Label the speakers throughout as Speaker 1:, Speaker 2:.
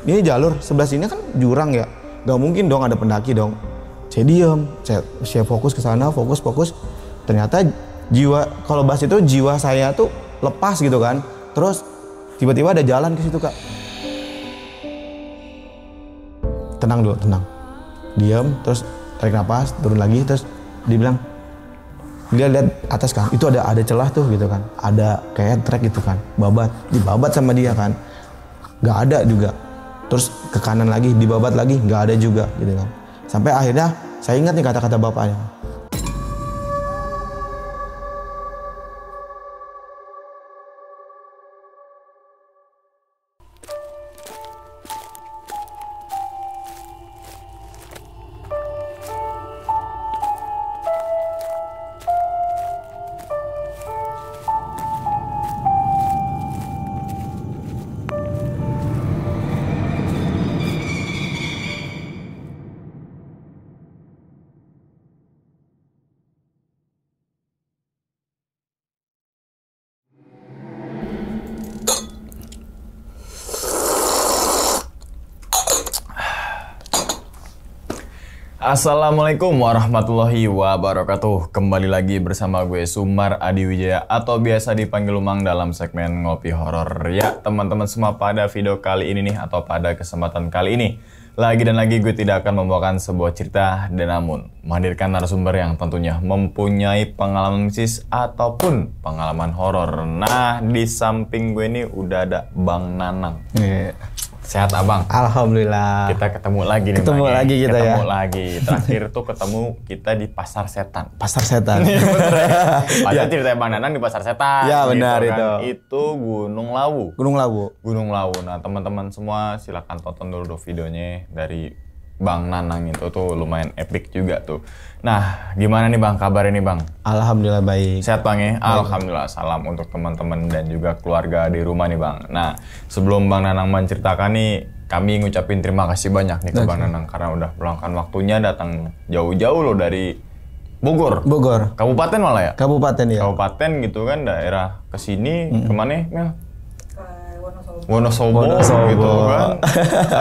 Speaker 1: ini jalur sebelah sini kan jurang ya, nggak mungkin dong ada pendaki dong. Saya diem, saya fokus ke sana, fokus. Ternyata kalau bahas itu jiwa saya tuh lepas gitu kan. Terus tiba-tiba ada jalan ke situ Kak. Tenang dulu, tenang. Diam, terus tarik napas, turun lagi, terus dibilang, dia lihat atas kan, itu ada celah tuh gitu kan, ada kayak trek gitu kan, dibabat sama dia kan, nggak ada juga. Terus ke kanan lagi, dibabat lagi, nggak ada juga gitu kan. Sampai akhirnya saya ingat nih kata-kata bapaknya.
Speaker 2: Assalamualaikum warahmatullahi wabarakatuh. Kembali lagi bersama gue Sumar Adi Wijaya atau biasa dipanggil Umang dalam segmen Ngopi Horor. Ya teman-teman semua, pada video kali ini nih atau pada kesempatan kali ini lagi dan lagi gue tidak akan membawakan sebuah cerita dan namun menghadirkan narasumber yang tentunya mempunyai pengalaman mistis ataupun pengalaman horor. Nah di samping gue ini udah ada Bang Nanang. Sehat Abang?
Speaker 1: Alhamdulillah.
Speaker 2: Kita ketemu lagi nih.
Speaker 1: Ketemu lagi kita ya.
Speaker 2: Ketemu lagi. Terakhir tuh ketemu kita di Pasar Setan.
Speaker 1: Pasar Setan.
Speaker 2: Padahal ceritanya Bang Nanang di Pasar Setan.
Speaker 1: Ya benar
Speaker 2: gitu
Speaker 1: itu.
Speaker 2: Kan. Itu Gunung Lawu.
Speaker 1: Gunung Lawu.
Speaker 2: Gunung Lawu. Nah teman-teman semua silakan tonton dulu videonya dari Bang Nanang itu tuh lumayan epic juga tuh. Nah, gimana nih Bang kabar ini Bang?
Speaker 1: Alhamdulillah baik.
Speaker 2: Sehat Bang ya?
Speaker 1: Baik.
Speaker 2: Alhamdulillah. Salam untuk teman-teman dan juga keluarga di rumah nih Bang. Nah, sebelum Bang Nanang menceritakan nih, kami ngucapin terima kasih banyak nih ke Bang Nanang karena udah meluangkan waktunya datang jauh-jauh loh dari Bogor.
Speaker 1: Bogor.
Speaker 2: Kabupaten malah ya?
Speaker 1: Kabupaten ya.
Speaker 2: Kabupaten gitu kan, daerah kesini kemana ya? Wonosobo gitu kan.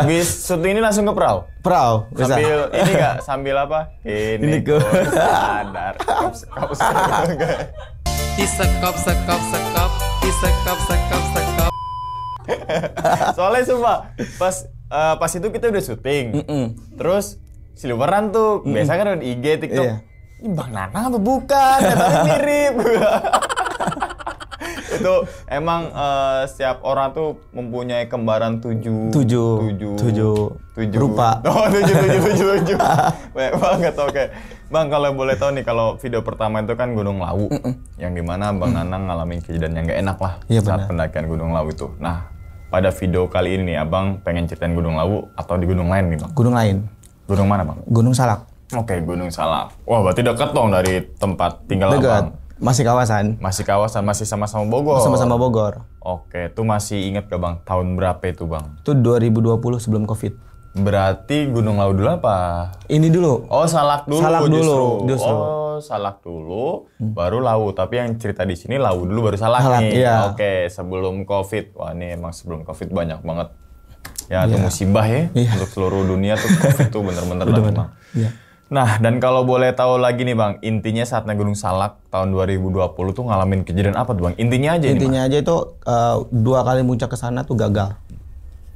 Speaker 2: Habis syuting ini langsung ke Prau.
Speaker 1: Prau.
Speaker 2: Sambil ini gak? Sambil apa? Ini
Speaker 1: Ini
Speaker 2: sadar.
Speaker 3: Disekop.
Speaker 2: Soalnya sumpah pas itu kita udah syuting. Terus Silveran tuh biasa kan ada IG, TikTok.
Speaker 1: Iya.
Speaker 2: Ini Bang Nanang apa bukan? Katanya mirip. Itu emang setiap orang tuh mempunyai kembaran tujuh
Speaker 1: rupa.
Speaker 2: Oh, tujuh. Banyak banget. Oke. Bang, kalau boleh tahu nih, kalau video pertama itu kan Gunung Lawu. Yang dimana Bang Nanang ngalamin kejadian yang gak enak lah
Speaker 1: Iya,
Speaker 2: saat
Speaker 1: benar.
Speaker 2: pendakian Gunung Lawu itu. Nah, pada video kali ini nih, Abang pengen ceritain Gunung Lawu atau di gunung lain nih Bang?
Speaker 1: Gunung lain.
Speaker 2: Gunung mana Bang?
Speaker 1: Gunung Salak.
Speaker 2: Oke, Gunung Salak. Wah, berarti deket dong dari tempat tinggal Abang.
Speaker 1: Dekat. Masih kawasan.
Speaker 2: Masih kawasan, masih sama-sama Bogor.
Speaker 1: Sama-sama Bogor.
Speaker 2: Oke, itu masih inget gak Bang? Tahun berapa itu Bang?
Speaker 1: Itu 2020 sebelum Covid.
Speaker 2: Berarti Gunung Lawu dulu apa?
Speaker 1: Ini dulu.
Speaker 2: Oh, Salak dulu.
Speaker 1: Salak dulu, justru.
Speaker 2: Oh, Salak dulu, baru Lawu. Tapi yang cerita di sini Lawu dulu, baru Salak
Speaker 1: Salak,
Speaker 2: nih.
Speaker 1: iya.
Speaker 2: Oke, sebelum Covid. Wah, ini emang sebelum Covid banyak banget. Ya,
Speaker 1: Iya.
Speaker 2: itu musibah ya.
Speaker 1: Iya.
Speaker 2: Untuk seluruh dunia tuh Covid tuh bener-bener lah
Speaker 1: Bener-bener.
Speaker 2: Bang.
Speaker 1: Iya.
Speaker 2: Nah, dan kalau boleh tahu lagi nih Bang, intinya saat naik Gunung Salak tahun 2020 tuh ngalamin kejadian apa tuh Bang? Intinya aja
Speaker 1: Intinya aja itu 2 kali muncak ke sana tuh gagal.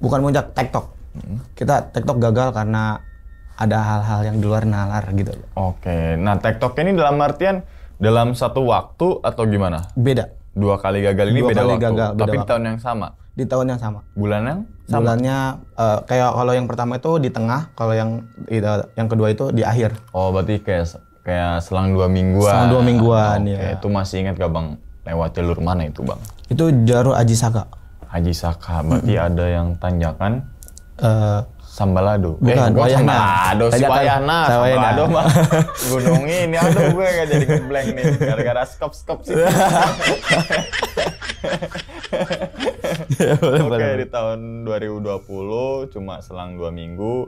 Speaker 1: Bukan muncak, tektok. Kita tektok gagal karena ada hal-hal yang di luar nalar gitu.
Speaker 2: Oke, nah TikToknya ini dalam artian dalam satu waktu atau gimana?
Speaker 1: Beda.
Speaker 2: 2 kali gagal ini
Speaker 1: 2
Speaker 2: beda
Speaker 1: kali
Speaker 2: waktu,
Speaker 1: gagal, beda
Speaker 2: tapi di
Speaker 1: waktu.
Speaker 2: tahun yang sama.
Speaker 1: Di tahun yang sama.
Speaker 2: Bulan yang sama?
Speaker 1: Bulannya kayak kalau yang pertama itu di tengah, kalau yang kedua itu di akhir.
Speaker 2: Oh, berarti kayak selang 2 mingguan.
Speaker 1: Selang 2 mingguan,
Speaker 2: Oke,
Speaker 1: ya.
Speaker 2: itu masih ingat gak Bang? Lewat jalur mana itu Bang?
Speaker 1: Itu jalur Aji Saka.
Speaker 2: Haji Saka, berarti ada yang tanjakan Sambalado.
Speaker 1: Bukan,
Speaker 2: gua
Speaker 1: Wayahna.
Speaker 2: Sambalado, si
Speaker 1: Tanjakan
Speaker 2: Wayahna.
Speaker 1: Wayahna.
Speaker 2: Sambalado mah gunung ini. Aduh, gue gak jadi ngeblank nih. Gara-gara skop sih. Oke, di tahun 2020 cuma selang 2 minggu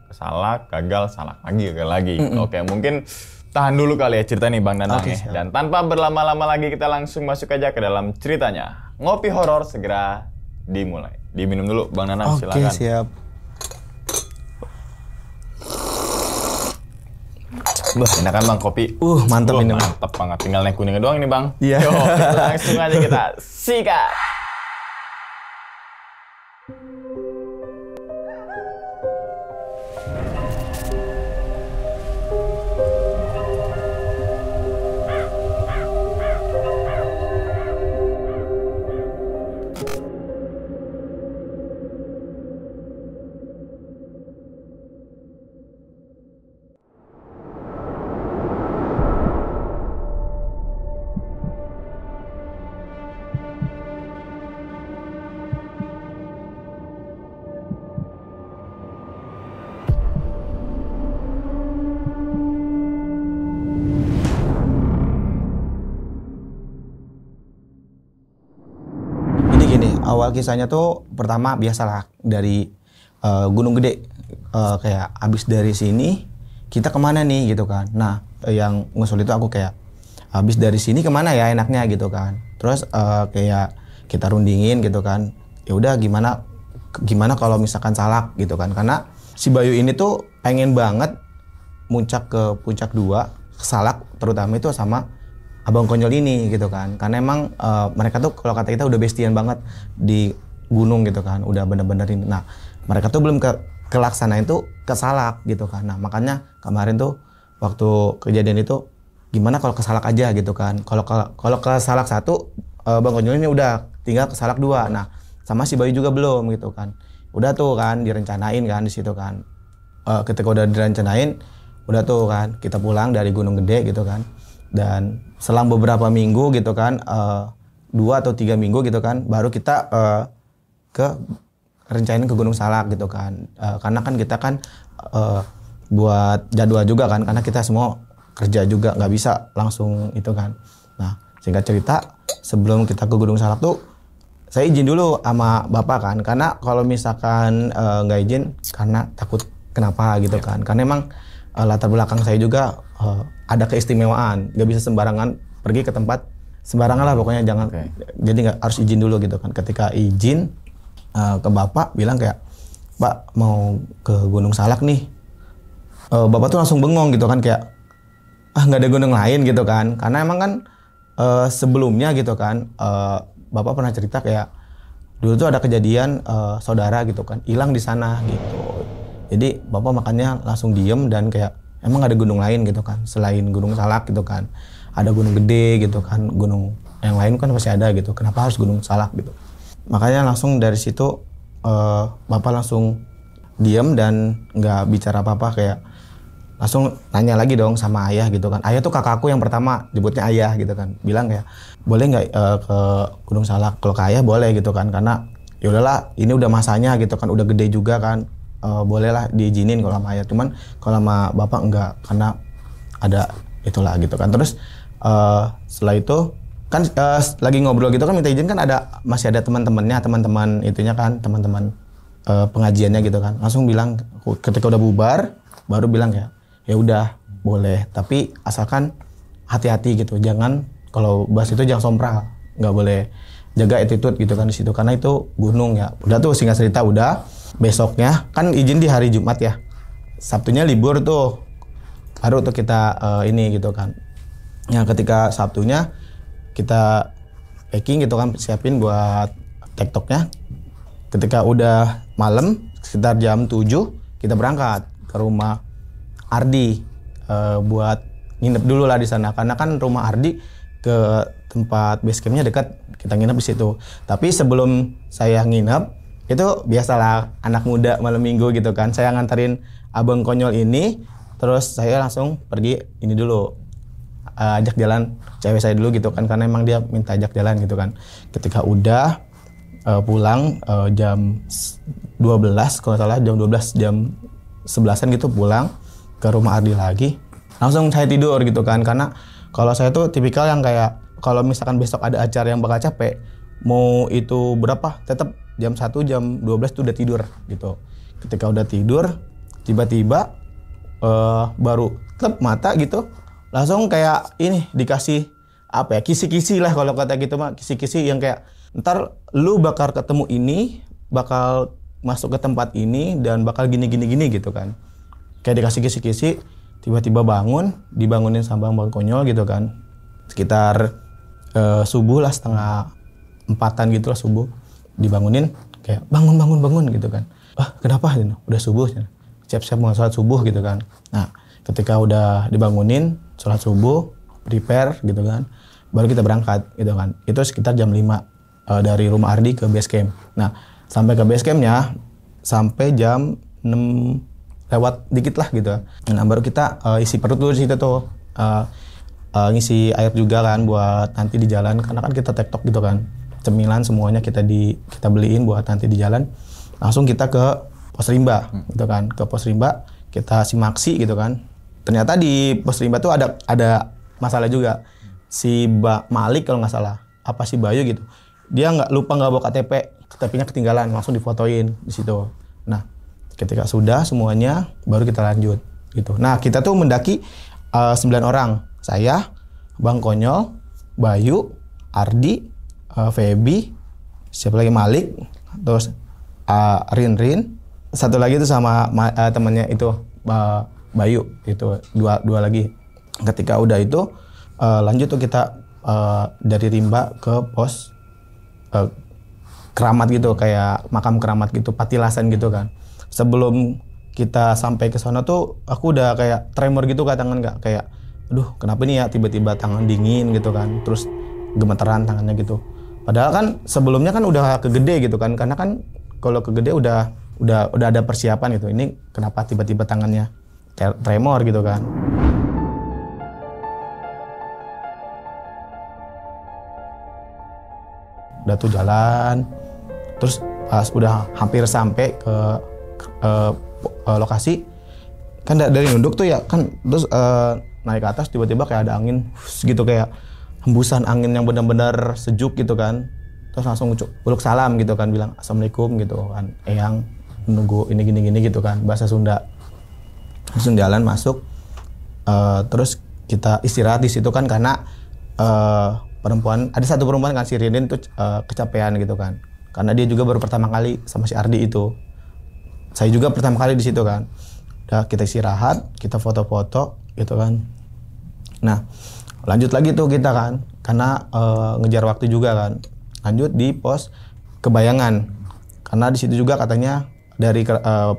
Speaker 2: ke Salak, gagal, Salak lagi, gagal lagi. Oke, mungkin tahan dulu kali ya cerita nih Bang Nanang
Speaker 1: Oke,
Speaker 2: ya.
Speaker 1: siap.
Speaker 2: Dan tanpa berlama-lama lagi kita langsung masuk aja ke dalam ceritanya. Ngopi horor segera dimulai. Diminum dulu Bang Nanang,
Speaker 1: Oke,
Speaker 2: silakan.
Speaker 1: siap.
Speaker 2: Wah, enak kan Bang kopi?
Speaker 1: Mantep ini.
Speaker 2: Mantep banget. Tinggal naik kuningnya doang ini Bang.
Speaker 1: Iya.
Speaker 2: Yo, langsung aja kita sikat.
Speaker 1: Awal kisahnya tuh pertama biasalah dari Gunung Gede, kayak abis dari sini kita kemana nih gitu kan. Nah yang ngusul itu aku kayak abis dari sini kemana ya enaknya gitu kan. Terus kayak kita rundingin gitu kan. Ya udah gimana kalau misalkan Salak gitu kan. Karena si Bayu ini tuh pengen banget muncak ke puncak 2 ke Salak, terutama itu sama Abang Konyol ini gitu kan, karena emang mereka tuh kalau kata kita udah bestian banget di gunung gitu kan, udah bener-bener ini. Nah mereka tuh belum kelaksanain tuh ke Salak gitu kan. Nah makanya kemarin tuh waktu kejadian itu gimana kalau ke Salak aja gitu kan. Kalau ke Salak 1 Bang Konyol ini udah tinggal ke Salak 2. Nah sama si Bayu juga belum gitu kan. Udah tuh kan direncanain kan di situ kan. Ketika udah direncanain, udah tuh kan kita pulang dari Gunung Gede gitu kan. Dan selang beberapa minggu gitu kan, 2 atau 3 minggu gitu kan, baru kita rencanain ke Gunung Salak gitu kan. Karena kan kita kan buat jadwal juga kan, karena kita semua kerja juga nggak bisa langsung itu kan. Nah singkat cerita, sebelum kita ke Gunung Salak tuh saya izin dulu sama bapak kan, karena kalau misalkan nggak izin karena takut kenapa gitu kan. Karena emang latar belakang saya juga ada keistimewaan, nggak bisa sembarangan pergi ke tempat sembarangan lah pokoknya, jangan. Jadi nggak harus izin dulu gitu kan. Ketika izin ke bapak bilang kayak, Pak mau ke Gunung Salak nih, bapak tuh langsung bengong gitu kan, kayak nggak ada gunung lain gitu kan. Karena emang kan sebelumnya gitu kan, bapak pernah cerita kayak dulu tuh ada kejadian saudara gitu kan hilang di sana gitu. Jadi bapak makanya langsung diem dan kayak emang ada gunung lain gitu kan selain Gunung Salak gitu kan. Ada Gunung Gede gitu kan, gunung yang lain kan pasti ada gitu. Kenapa harus Gunung Salak gitu? Makanya langsung dari situ bapak langsung diem dan nggak bicara apa-apa, kayak langsung nanya lagi dong sama ayah gitu kan. Ayah tuh kakakku yang pertama, nyebutnya ayah gitu kan. Bilang kayak boleh nggak ke Gunung Salak? Kalau ke ayah boleh gitu kan, karena ya udahlah ini udah masanya gitu kan, udah gede juga kan. Bolehlah diizinin kalau sama ayah, cuman kalau sama bapak enggak, karena ada itulah gitu kan. Terus setelah itu kan lagi ngobrol gitu kan minta izin kan, masih ada teman-teman itunya kan, teman-teman pengajiannya gitu kan. Langsung bilang ketika udah bubar baru bilang kayak ya udah boleh, tapi asalkan hati-hati gitu, jangan kalau bahas itu jangan sompral, nggak boleh, jaga attitude gitu kan di situ, karena itu gunung ya. Udah tuh singkat cerita udah. Besoknya kan izin di hari Jumat ya, Sabtunya libur tuh, baru tuh kita ini gitu kan. Ya ketika Sabtunya kita packing gitu kan, siapin buat tektoknya. Ketika udah malam sekitar jam 7 kita berangkat ke rumah Ardi buat nginep dulu lah di sana, karena kan rumah Ardi ke tempat base campnya dekat, kita nginep di situ. Tapi sebelum saya nginep itu biasalah anak muda malam minggu gitu kan, saya nganterin Abang Konyol ini, terus saya langsung pergi ini dulu, ajak jalan cewek saya dulu gitu kan, karena emang dia minta ajak jalan gitu kan. Ketika udah pulang jam 12 kalau salah, jam 12 jam 11-an gitu pulang ke rumah Ardi lagi, langsung saya tidur gitu kan. Karena kalau saya tuh tipikal yang kayak kalau misalkan besok ada acara yang bakal capek, mau itu berapa tetap jam 1 jam 12 tuh udah tidur gitu. Ketika udah tidur tiba-tiba baru klep mata gitu, langsung kayak ini dikasih apa ya, kisi-kisi lah kalau kata gitu mah, kisi-kisi yang kayak ntar lu bakal ketemu ini, bakal masuk ke tempat ini dan bakal gini gitu kan. Kayak dikasih kisi-kisi, tiba-tiba dibangunin sama Bang Konyol gitu kan. Sekitar subuh lah, 3:30 gitu lah subuh. Dibangunin kayak bangun gitu kan. Kenapa? Udah subuh. Siap-siap mau sholat subuh gitu kan. Nah, ketika udah dibangunin, sholat subuh, prepare gitu kan, baru kita berangkat gitu kan. Itu sekitar jam 5 dari rumah Ardi ke base camp. Nah, sampai ke base campnya, sampai jam 6 lewat dikit lah gitu. Nah, baru kita isi perut dulu di situ tuh. Ngisi air juga kan buat nanti di jalan, karena kan kita tektok gitu kan. Cemilan semuanya kita beliin buat nanti di jalan. Langsung kita ke pos rimba gitu kan. Ke pos rimba kita simaksi gitu kan. Ternyata di pos rimba tuh ada masalah juga. Si Malik kalau nggak salah, apa si Bayu gitu. Dia nggak bawa KTP-nya ketinggalan, langsung difotoin di situ. Nah, ketika sudah semuanya baru kita lanjut gitu. Nah, kita tuh mendaki 9 orang. Saya, Bang Konyol, Bayu, Ardi, Feby, siapa lagi, Malik, terus Rin, satu lagi itu sama temannya itu Bayu, itu dua lagi. Ketika udah itu lanjut tuh kita dari rimba ke pos keramat gitu, kayak makam keramat gitu, patilasan gitu kan. Sebelum kita sampai ke sana tuh aku udah kayak tremor gitu kan, tangan nggak kayak aduh kenapa nih ya, tiba-tiba tangan dingin gitu kan, terus gemeteran tangannya gitu. Padahal kan sebelumnya kan udah kegede gitu kan, karena kan kalau kegede udah ada persiapan gitu. Ini kenapa tiba-tiba tangannya tremor gitu kan. Udah tuh jalan, terus pas udah hampir sampai ke lokasi kan dari nunduk tuh ya kan, terus naik ke atas tiba-tiba kayak ada angin gitu, kayak hembusan angin yang benar-benar sejuk gitu kan. Terus langsung uluk salam gitu kan, bilang assalamualaikum gitu kan, eyang menunggu ini gini gitu kan, bahasa Sunda. Langsung jalan masuk, terus kita istirahat di situ kan, karena ada satu perempuan kan, si Ridin tuh kecapean gitu kan, karena dia juga baru pertama kali sama si Ardi itu. Saya juga pertama kali di situ kan. Udah kita istirahat, kita foto-foto gitu kan. Nah, lanjut lagi tuh kita kan, karena ngejar waktu juga kan. Lanjut di pos Kebayangan, karena di situ juga katanya dari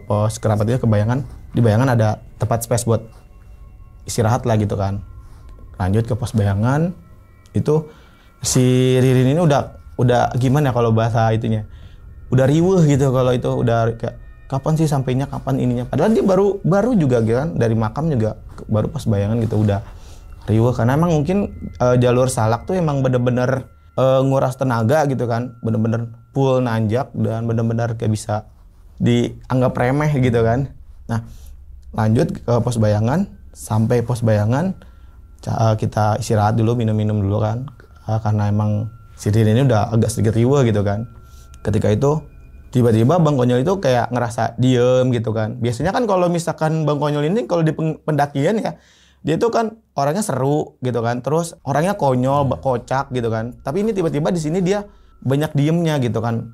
Speaker 1: pos kerabat itu Kebayangan, di Bayangan ada tempat space buat istirahat lah gitu kan. Lanjut ke pos Bayangan, itu si Ririn ini udah gimana kalau bahasa itunya, udah riweuh gitu kalau itu, udah kayak kapan sih sampainya, kapan ininya. Padahal dia baru juga kan, dari makam juga baru pas Bayangan gitu udah riweuh, karena emang mungkin jalur Salak tuh emang bener-bener nguras tenaga gitu kan, bener-bener full nanjak dan bener-bener kayak bisa dianggap remeh gitu kan. Nah, lanjut ke pos Bayangan. Sampai pos Bayangan kita istirahat dulu, minum-minum dulu kan, karena emang si Ririn ini udah agak sedikit riweuh gitu kan. Ketika itu tiba-tiba Bang Konyol itu kayak ngerasa diem gitu kan. Biasanya kan kalau misalkan Bang Konyol ini kalau di pendakian ya, dia tuh kan orangnya seru gitu kan, terus orangnya konyol, kocak gitu kan. Tapi ini tiba-tiba di sini dia banyak diemnya gitu kan.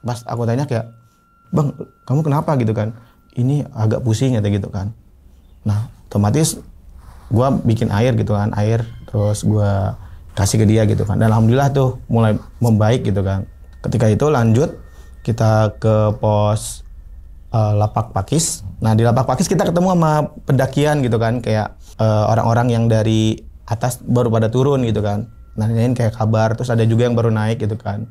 Speaker 1: Pas aku tanya kayak, "Bang, kamu kenapa?" gitu kan. "Ini agak pusing," gitu kan. Nah, otomatis gua bikin air gitu kan, terus gua kasih ke dia gitu kan. Dan alhamdulillah tuh mulai membaik gitu kan. Ketika itu lanjut kita ke pos Lapak Pakis. Nah, di Lapak Pakis kita ketemu sama pendakian gitu kan, kayak orang-orang yang dari atas baru pada turun gitu kan, nanyain kayak kabar. Terus ada juga yang baru naik gitu kan,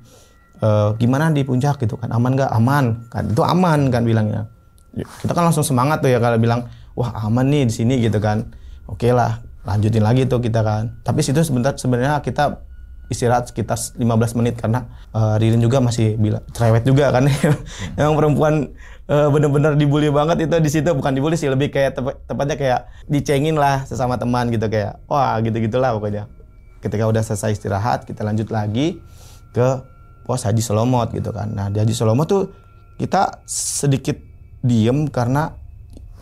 Speaker 1: gimana di puncak gitu kan, aman nggak? Aman kan, itu aman kan bilangnya. Kita kan langsung semangat tuh ya kalau bilang wah aman nih di sini gitu kan. Oke lah, lanjutin lagi tuh kita kan. Tapi situ sebenarnya kita istirahat sekitar 15 menit karena Ririn juga masih bilang cerewet juga kan. Yang perempuan bener-bener dibully banget itu di situ, bukan dibully sih, lebih kayak tepatnya kayak dicengin lah sesama teman gitu, kayak wah gitu-gitulah pokoknya. Ketika udah selesai istirahat, kita lanjut lagi ke pos Haji Solomot gitu kan. Nah, di Haji Solomot tuh kita sedikit diem karena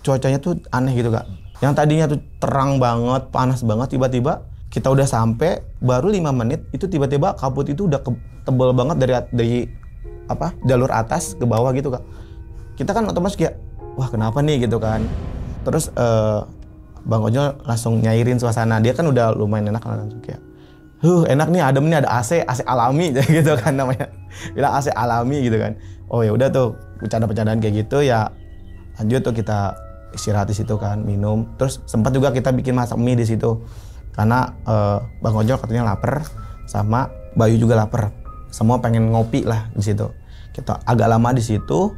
Speaker 1: cuacanya tuh aneh gitu Kak. Yang tadinya tuh terang banget, panas banget, tiba-tiba kita udah sampai baru 5 menit itu tiba-tiba kabut itu udah tebal banget dari jalur atas ke bawah gitu Kak. Kita kan otomatis kayak wah kenapa nih gitu kan. Terus Bang Ojol langsung nyairin suasana. Dia kan udah lumayan enak kan, langsung kayak enak nih, adem nih, ada AC alami gitu kan namanya. Bilang AC alami gitu kan. Oh ya udah tuh bercanda-bercandaan kayak gitu ya. Lanjut tuh kita istirahat di situ kan, minum. Terus sempat juga kita bikin masak mie di situ. Karena Bang Ojol katanya lapar, sama Bayu juga lapar. Semua pengen ngopi lah di situ. Kita agak lama di situ.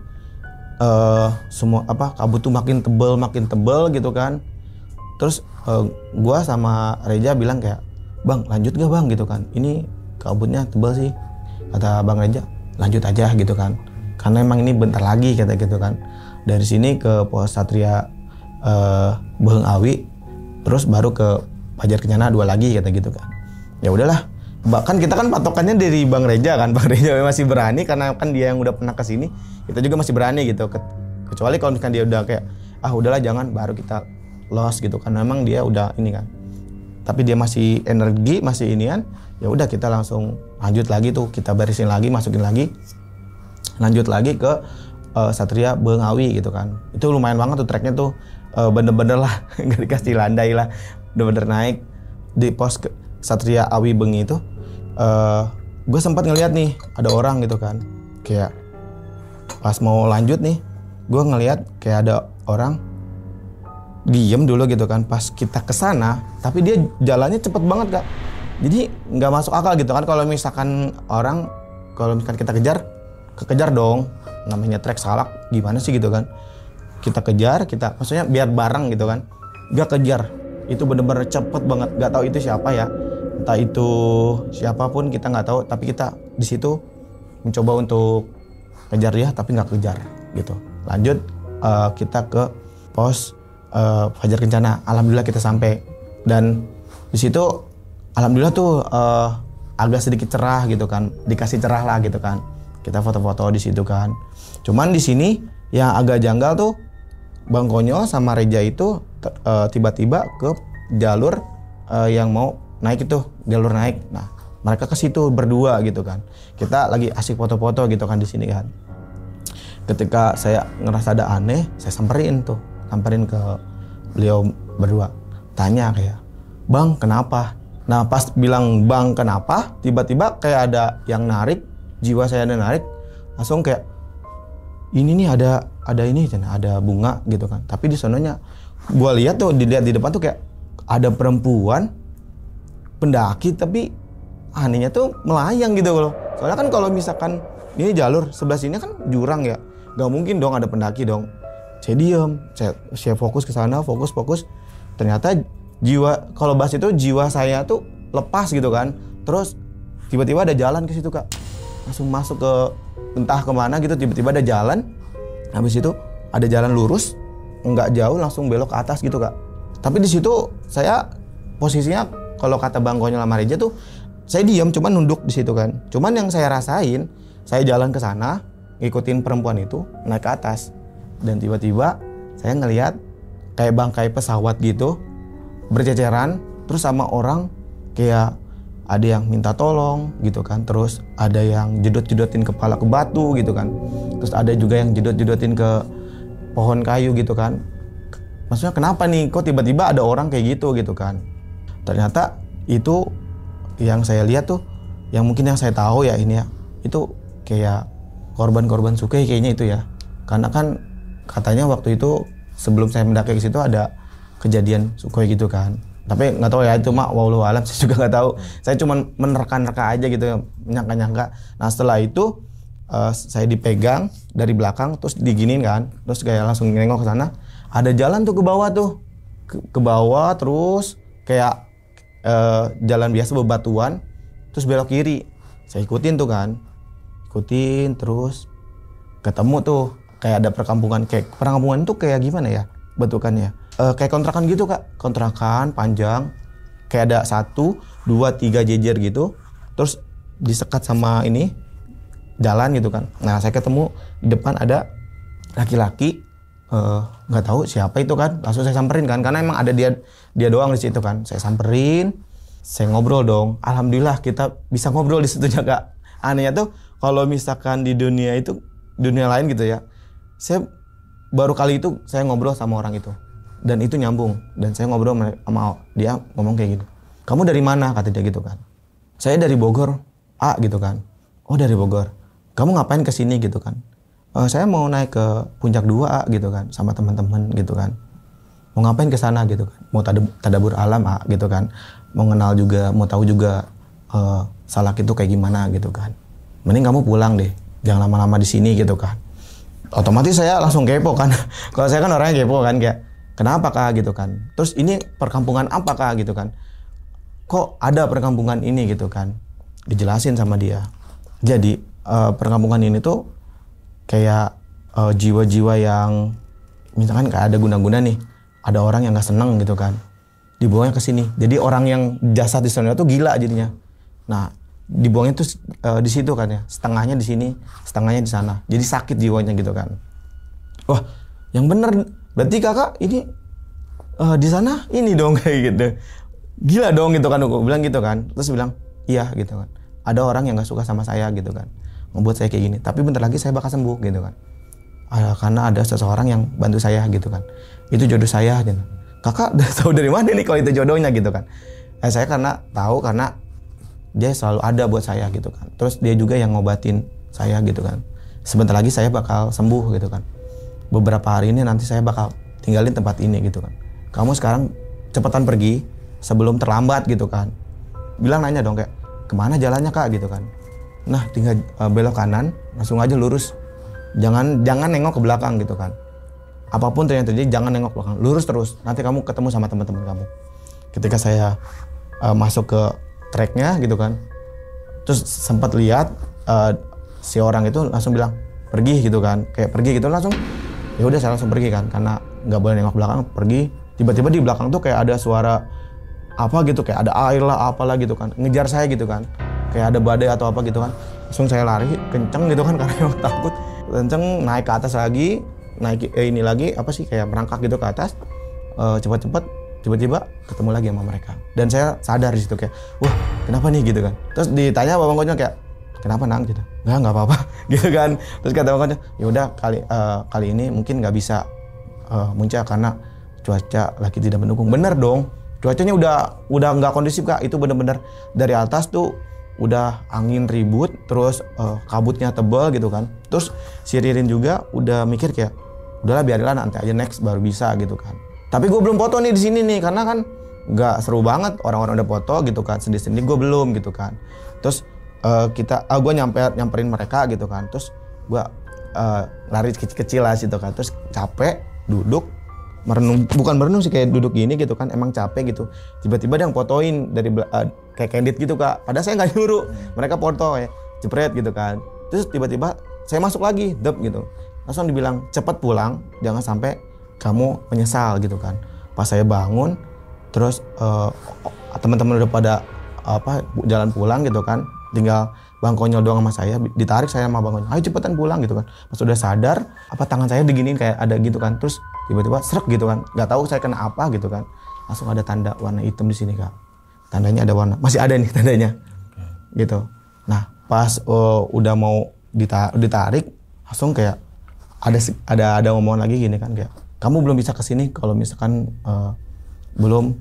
Speaker 1: Semua kabut tuh makin tebel gitu kan. Terus gua sama Reja bilang kayak, "Bang, lanjut gak Bang?" gitu kan. "Ini kabutnya tebel sih." Kata Bang Reja, "Lanjut aja," gitu kan. Karena emang ini bentar lagi kata gitu kan. Dari sini ke Pos Satria Beheung Awi, terus baru ke Fajar Kencana 2 lagi kata gitu kan. Ya udahlah. Bahkan kita kan patokannya dari Bang Reja kan. Bang Reja masih berani karena kan dia yang udah pernah kesini. Kita juga masih berani gitu. Kecuali kalau misalkan dia udah kayak udahlah jangan, baru kita lost gitu kan. Memang dia udah ini kan. Tapi dia masih energi, masih inian. Ya udah kita langsung lanjut lagi tuh, kita beresin lagi, masukin lagi. Lanjut lagi ke Satria Beheung Awi gitu kan. Itu lumayan banget tuh treknya tuh, bener-bener lah nggak dikasih landai lah, bener-bener naik di pos Satria Awi Beung itu. Gue sempat ngeliat nih ada orang gitu kan, kayak pas mau lanjut nih gue ngeliat kayak ada orang diem dulu gitu kan pas kita kesana, tapi dia jalannya cepet banget Kak. Jadi nggak masuk akal gitu kan, kalau misalkan kita kekejar dong, namanya trek salak gimana sih gitu kan. Kita kejar, maksudnya biar bareng gitu kan. Gak kejar, itu bener-bener cepet banget. Gak tahu itu siapa ya, entah itu siapapun kita nggak tahu. Tapi kita di situ mencoba untuk kejar dia, tapi nggak kejar gitu. Lanjut kita ke pos Fajar Kencana. Alhamdulillah kita sampai, dan di situ alhamdulillah tuh agak sedikit cerah gitu kan, dikasih cerah lah gitu kan. Kita foto-foto di situ kan. Cuman di sini yang agak janggal tuh, Bang Konyol sama Reja itu tiba-tiba ke jalur yang mau naik itu, jalur naik. Nah, mereka ke situ berdua gitu kan. Kita lagi asik foto-foto gitu kan di sini kan. Ketika saya ngerasa ada aneh, saya samperin ke beliau berdua. Tanya kayak, "Bang, kenapa?" Nah, pas bilang "Bang, kenapa?" tiba-tiba kayak ada yang narik, jiwa saya ada narik, langsung kayak, "Ini nih ada ini, ada bunga gitu kan." Tapi di sononya gua lihat tuh, dilihat di depan tuh kayak ada perempuan pendaki, tapi anehnya tuh melayang gitu loh. Soalnya kan kalau misalkan ini jalur sebelah sini kan jurang ya, gak mungkin dong ada pendaki dong. Saya diam, saya fokus ke sana, fokus. Ternyata kalau bahas itu jiwa saya tuh lepas gitu kan. Terus tiba-tiba ada jalan ke situ Kak. Langsung masuk ke entah kemana gitu, tiba-tiba ada jalan. Habis itu ada jalan lurus, nggak jauh langsung belok ke atas gitu Kak. Tapi di situ saya posisinya, kalau kata Bang Konyol sama Reja tuh, saya diam, cuman nunduk di situ kan. Cuman yang saya rasain, saya jalan ke sana, ngikutin perempuan itu naik ke atas, dan tiba-tiba saya ngelihat kayak bangkai pesawat gitu berceceran, terus sama orang kayak ada yang minta tolong gitu kan, terus ada yang jedot-jedotin kepala ke batu gitu kan, terus ada juga yang jedot-jedotin ke pohon kayu gitu kan. Maksudnya kenapa nih kok tiba-tiba ada orang kayak gitu kan. Ternyata itu yang saya lihat tuh, yang mungkin yang saya tahu ya ini ya, itu kayak korban-korban Sukhoi kayaknya itu ya. Karena kan katanya waktu itu sebelum saya mendaki ke situ ada kejadian Sukhoi gitu kan. Tapi nggak tahu ya, itu mah wallahu alam, saya juga nggak tahu. Saya cuma menerka-nerka aja gitu, menyangka-nyangka. Nah setelah itu saya dipegang dari belakang, terus diginin kan, terus kayak langsung nengok ke sana. Ada jalan tuh ke bawah tuh, ke bawah terus kayak jalan biasa bebatuan, terus belok kiri. Saya ikutin tuh kan, terus ketemu tuh kayak ada perkampungan. Kayak perkampungan itu kayak gimana ya bentukannya? Kayak kontrakan gitu Kak, kontrakan panjang, kayak ada 1, 2, 3 jejer gitu, terus disekat sama ini jalan gitu kan. Nah saya ketemu di depan ada laki-laki, nggak tahu siapa itu kan, langsung saya samperin kan, karena emang ada dia doang di situ kan. Saya samperin, saya ngobrol dong. Alhamdulillah kita bisa ngobrol di situ Kak. Anehnya tuh kalau misalkan di dunia lain gitu ya, saya baru kali itu saya ngobrol sama orang itu. dan itu nyambung. Dan saya ngobrol sama dia, ngomong kayak gitu. Kamu dari mana? Kata dia gitu kan. Saya dari Bogor, A gitu kan. Oh dari Bogor. Kamu ngapain kesini gitu kan? Saya mau naik ke Puncak 2 A gitu kan, sama teman-teman gitu kan. Mau ngapain ke sana gitu kan? Mau tadabur alam A gitu kan. Mau kenal juga, mau tahu juga Salak itu kayak gimana gitu kan. Mending kamu pulang deh, jangan lama-lama di sini gitu kan. Otomatis saya langsung kepo kan. Kalau saya kan orangnya kepo kan, kayak kenapa kak gitu kan. Terus ini perkampungan apa kak gitu kan. Kok ada perkampungan ini gitu kan. Dijelasin sama dia. Jadi perkampungan ini tuh kayak jiwa-jiwa yang misalkan kayak ada guna-guna nih. Ada orang yang gak seneng gitu kan. Dibawanya ke sini. Jadi orang yang jasad di sana tuh gila jadinya. Nah, dibuangnya tuh di situ kan ya, setengahnya di sini, setengahnya di sana. Jadi sakit jiwanya gitu kan. Wah, yang bener berarti kakak ini di sana ini dong kayak gitu. Gila dong gitu kan, aku bilang gitu kan. Terus bilang iya gitu kan. Ada orang yang nggak suka sama saya gitu kan, membuat saya kayak gini. Tapi bentar lagi saya bakal sembuh gitu kan. Karena ada seseorang yang bantu saya gitu kan. Itu jodoh saya gitu. Kakak tahu dari mana nih kalau itu jodohnya gitu kan? Saya karena tahu karena dia selalu ada buat saya gitu kan. Terus dia juga yang ngobatin saya gitu kan. Sebentar lagi saya bakal sembuh gitu kan. Beberapa hari ini nanti saya bakal tinggalin tempat ini gitu kan. Kamu sekarang cepetan pergi sebelum terlambat gitu kan. Bilang nanya dong kayak, kemana jalannya kak gitu kan. Nah tinggal belok kanan, langsung aja lurus. Jangan nengok ke belakang gitu kan. Apapun yang terjadi jangan nengok ke belakang. Lurus terus, nanti kamu ketemu sama teman-teman kamu. Ketika saya masuk ke treknya gitu kan, terus sempat lihat si orang itu langsung bilang pergi gitu kan, kayak pergi gitu langsung. Ya udah saya langsung pergi kan, karena nggak boleh nengok belakang, pergi. Tiba-tiba di belakang tuh kayak ada suara apa gitu, kayak ada air lah apalah gitu kan, ngejar saya gitu kan, kayak ada badai atau apa gitu kan. Langsung saya lari kenceng gitu kan karena emang takut. Kenceng naik ke atas lagi, naik ini lagi apa sih kayak merangkak gitu ke atas, cepat-cepat. Tiba-tiba ketemu lagi sama mereka dan saya sadar di situ kayak wah kenapa nih gitu kan. Terus ditanya Bang Konyol kayak kenapa nang gitu, nggak apa-apa gitu kan. Terus kata Bang Konyol ya udah kali ini mungkin nggak bisa muncak karena cuaca lagi tidak mendukung. Bener dong, cuacanya udah nggak kondusif kak. Itu bener-bener dari atas tuh udah angin ribut, terus kabutnya tebal gitu kan. Terus si Ririn juga udah mikir kayak udahlah biarinlah nanti aja next baru bisa gitu kan. Tapi gue belum foto nih di sini nih karena kan nggak seru banget, orang-orang udah foto gitu kan, sendiri-sendiri gue belum gitu kan. Terus gue nyamperin mereka gitu kan. Terus gue lari kecil-kecil lah situ kan. Terus capek duduk merenung, bukan merenung sih kayak duduk gini gitu kan, emang capek gitu. Tiba-tiba ada yang fotoin dari kayak candid gitu kak. Padahal saya nggak nyuruh, mereka foto ya, jepret gitu kan. Terus tiba-tiba saya masuk lagi, gitu. Langsung dibilang cepet pulang, jangan sampai kamu menyesal gitu kan. Pas saya bangun, terus teman-teman udah pada jalan pulang gitu kan. Tinggal Bang Konyol doang sama saya, ditarik saya sama Bang Konyol. Ayo cepetan pulang gitu kan. Pas udah sadar, tangan saya diginiin kayak ada gitu kan. Terus tiba-tiba srek gitu kan. Gak tahu saya kena apa gitu kan. Langsung ada tanda warna hitam di sini kak. Tandanya ada warna, masih ada nih tandanya. Gitu. Nah pas udah mau ditarik, langsung kayak ada omongan lagi gini kan kayak, kamu belum bisa kesini kalau misalkan belum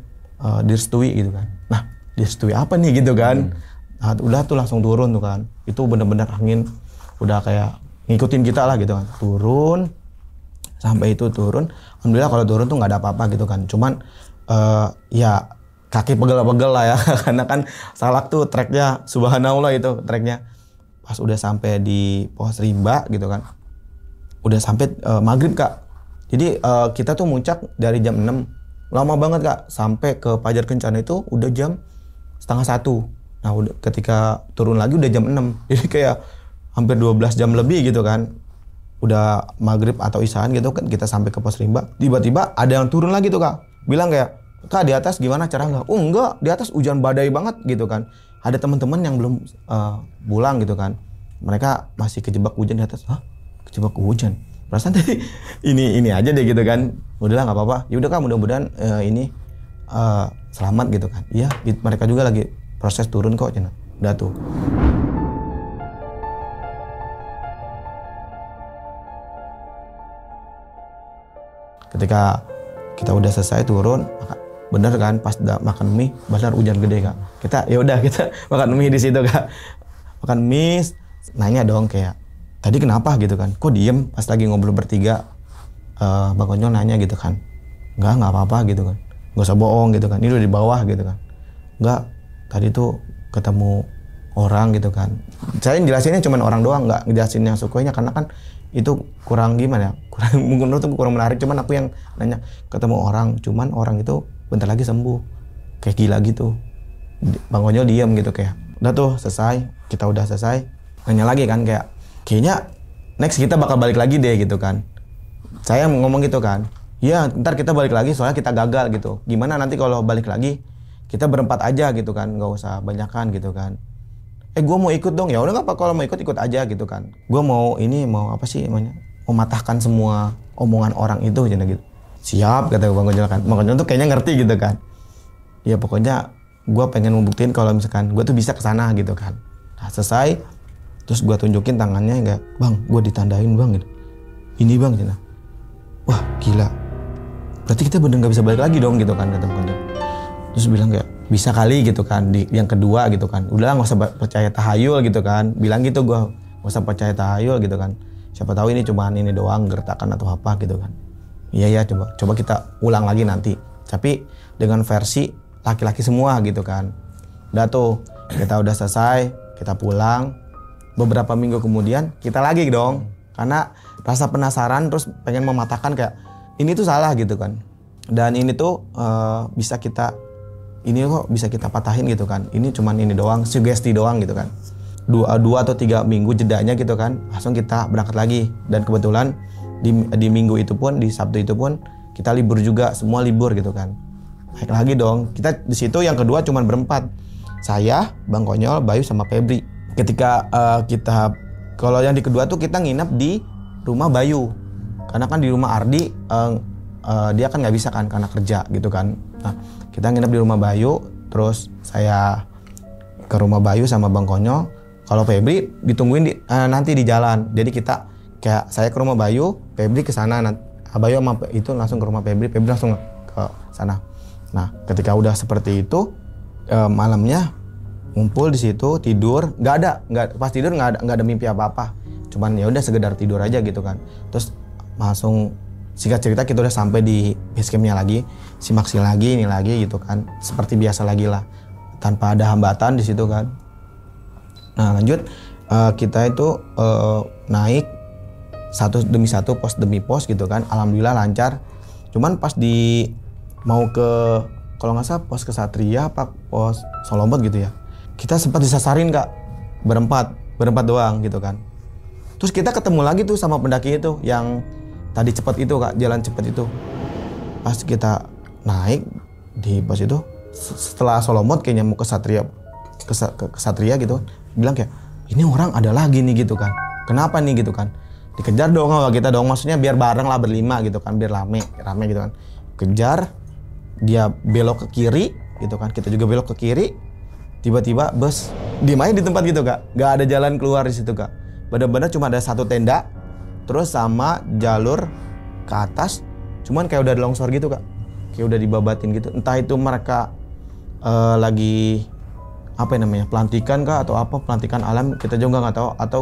Speaker 1: direstui gitu kan. Nah direstui apa nih gitu kan. Nah udah tuh langsung turun tuh kan. Itu bener-bener angin udah kayak ngikutin kita lah gitu kan. Turun, sampai itu turun. Alhamdulillah kalau turun tuh gak ada apa-apa gitu kan. Cuman ya kaki pegel-pegel lah ya. Karena kan Salak tuh treknya subhanallah itu treknya. Pas udah sampai di Pos Rimba gitu kan. Udah sampai maghrib kak. Jadi kita tuh muncak dari jam 6, lama banget kak, sampai ke Pajar Kencana itu udah jam 12:30. Nah udah ketika turun lagi udah jam 6, jadi kayak hampir 12 jam lebih gitu kan. Udah maghrib atau isaan gitu kan kita sampai ke Pos Rimba. Tiba-tiba ada yang turun lagi tuh kak, bilang kayak, kak di atas gimana cerah nggak? Oh enggak, di atas hujan badai banget gitu kan. Ada teman-teman yang belum pulang gitu kan, mereka masih kejebak hujan di atas. Hah? Kejebak hujan? Perasaan tadi ini aja deh gitu kan. Udahlah nggak apa-apa. Ya udah kak, mudah-mudahan ini selamat gitu kan. Iya, mereka juga lagi proses turun kok cina. Udah tuh. Ketika kita udah selesai turun, bener kan pas makan mie bener hujan gede Kak. Kita ya udah kita makan mie di situ Kak. Makan mie, nanya dong kayak tadi kenapa gitu kan, kok diem pas lagi ngobrol bertiga. Bang Konyol nanya gitu kan, nggak apa-apa gitu kan, nggak usah bohong gitu kan, ini udah di bawah gitu kan. Nggak, tadi tuh ketemu orang gitu kan. Saya jelasinnya cuma orang doang, nggak ngejelasin yang sukunya karena kan itu kurang gimana ya, menurut tuh kurang menarik. Cuman aku yang nanya, ketemu orang, cuman orang itu bentar lagi sembuh, kayak gila gitu. Bang Konyol diem gitu kayak, udah tuh selesai, kita udah selesai. Nanya lagi kan kayak, kayaknya next kita bakal balik lagi deh gitu kan. Saya ngomong gitu kan, ya ntar kita balik lagi soalnya kita gagal gitu. Gimana nanti kalau balik lagi kita berempat aja gitu kan, nggak usah banyakan gitu kan. Gue mau ikut dong, ya udah nggak apa, kalau mau ikut aja gitu kan. Gue mau apa sih namanya, mematahkan semua omongan orang itu gitu. Siap kata Bang Konyol kan. Bang Konyol tuh kayaknya ngerti gitu kan. Ya pokoknya gue pengen membuktiin kalau misalkan gue tuh bisa kesana gitu kan. Nah selesai, terus gue tunjukin tangannya kayak, bang gue ditandain bang gitu. Ini bang gitu. Wah gila, berarti kita bener nggak bisa balik lagi dong gitu kan kata Bang Konyol. Terus bilang kayak bisa kali gitu kan di yang kedua gitu kan. Udah nggak usah percaya tahayul gitu kan. Bilang gitu gue, nggak usah percaya tahayul gitu kan. Siapa tahu ini cuman ini doang gertakan atau apa gitu kan. Iya coba kita ulang lagi nanti. Tapi dengan versi laki-laki semua gitu kan. Udah tuh kita udah selesai, kita pulang. Beberapa minggu kemudian kita lagi dong. Karena rasa penasaran terus pengen mematahkan kayak ini tuh salah gitu kan. Dan ini tuh bisa kita patahin gitu kan. Ini cuman ini doang, sugesti doang gitu kan. 2 atau 3 minggu jedanya gitu kan, langsung kita berangkat lagi. Dan kebetulan di minggu itu pun, di Sabtu itu pun kita libur juga, semua libur gitu kan. Naik lagi dong. Kita di situ yang kedua cuman berempat. Saya, Bang Konyol, Bayu sama Febri. Ketika kalau yang di kedua tuh kita nginep di rumah Bayu. Karena kan di rumah Ardi dia kan nggak bisa kan karena kerja gitu kan. Nah, kita nginep di rumah Bayu, terus saya ke rumah Bayu sama Bang Konyol. Kalau Febri ditungguin nanti di jalan. Jadi kita kayak saya ke rumah Bayu, Febri ke sana. Bayu sama itu langsung ke rumah Febri langsung ke sana. Nah, ketika udah seperti itu, malamnya ngumpul di situ, tidur, pas tidur nggak ada mimpi apa-apa. Cuman ya udah sekedar tidur aja gitu kan. Terus langsung singkat cerita kita udah sampai di base campnya lagi, simak lagi ini lagi gitu kan. Seperti biasa lagi lah, tanpa ada hambatan di situ kan. Nah lanjut, kita itu naik satu demi satu, pos demi pos gitu kan. Alhamdulillah lancar. Cuman pas mau ke, kalau nggak salah pos Kesatria apa pos Solombot gitu ya, kita sempat disasarin Kak, berempat doang gitu kan. Terus kita ketemu lagi tuh sama pendaki itu yang tadi cepat itu Kak, jalan cepat itu. Pas kita naik di pos itu, setelah Solombot kayaknya mau ke Kesatria gitu, bilang kayak ini orang ada lagi nih gitu kan. Kenapa nih gitu kan? Dikejar dong sama kita dong, maksudnya biar bareng lah berlima gitu kan, biar rame gitu kan. Kejar, dia belok ke kiri gitu kan, kita juga belok ke kiri. Tiba-tiba bus diem aja di tempat gitu Kak, gak ada jalan keluar di situ Kak. Bener-bener cuma ada satu tenda, terus sama jalur ke atas, cuman kayak udah ada longsor gitu Kak, kayak udah dibabatin gitu. Entah itu mereka lagi apa namanya, pelantikan kah atau apa, pelantikan alam, kita juga nggak tahu. Atau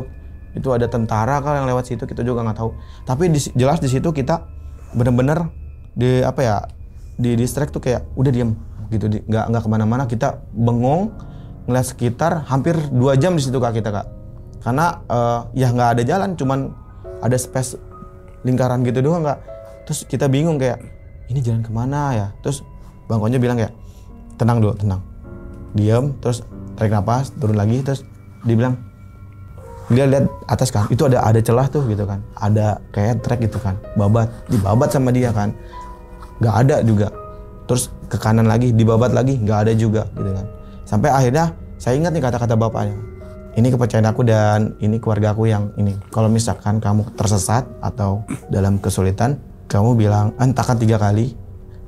Speaker 1: itu ada tentara kah yang lewat situ, kita juga nggak tahu. Tapi jelas di situ kita bener-bener di distract tuh, kayak udah diem gitu, nggak kemana-mana. Kita bengong ngeliat sekitar hampir 2 jam di situ Kak kita Kak, karena ya nggak ada jalan, cuman ada space lingkaran gitu doang Kak. Terus kita bingung kayak ini jalan kemana ya. Terus Bang Konyol bilang kayak tenang dulu, tenang, diam, terus tarik napas, turun lagi. Terus dia bilang, dia lihat atas kan, itu ada celah tuh gitu kan, ada kayak trek gitu kan, dibabat sama dia kan, nggak ada juga. Terus ke kanan lagi, dibabat lagi, nggak ada juga gitu kan. Sampai akhirnya saya ingat nih kata-kata bapaknya, ini kepercayaan aku dan ini keluarga aku yang ini, kalau misalkan kamu tersesat atau dalam kesulitan, kamu bilang entakan 3 kali,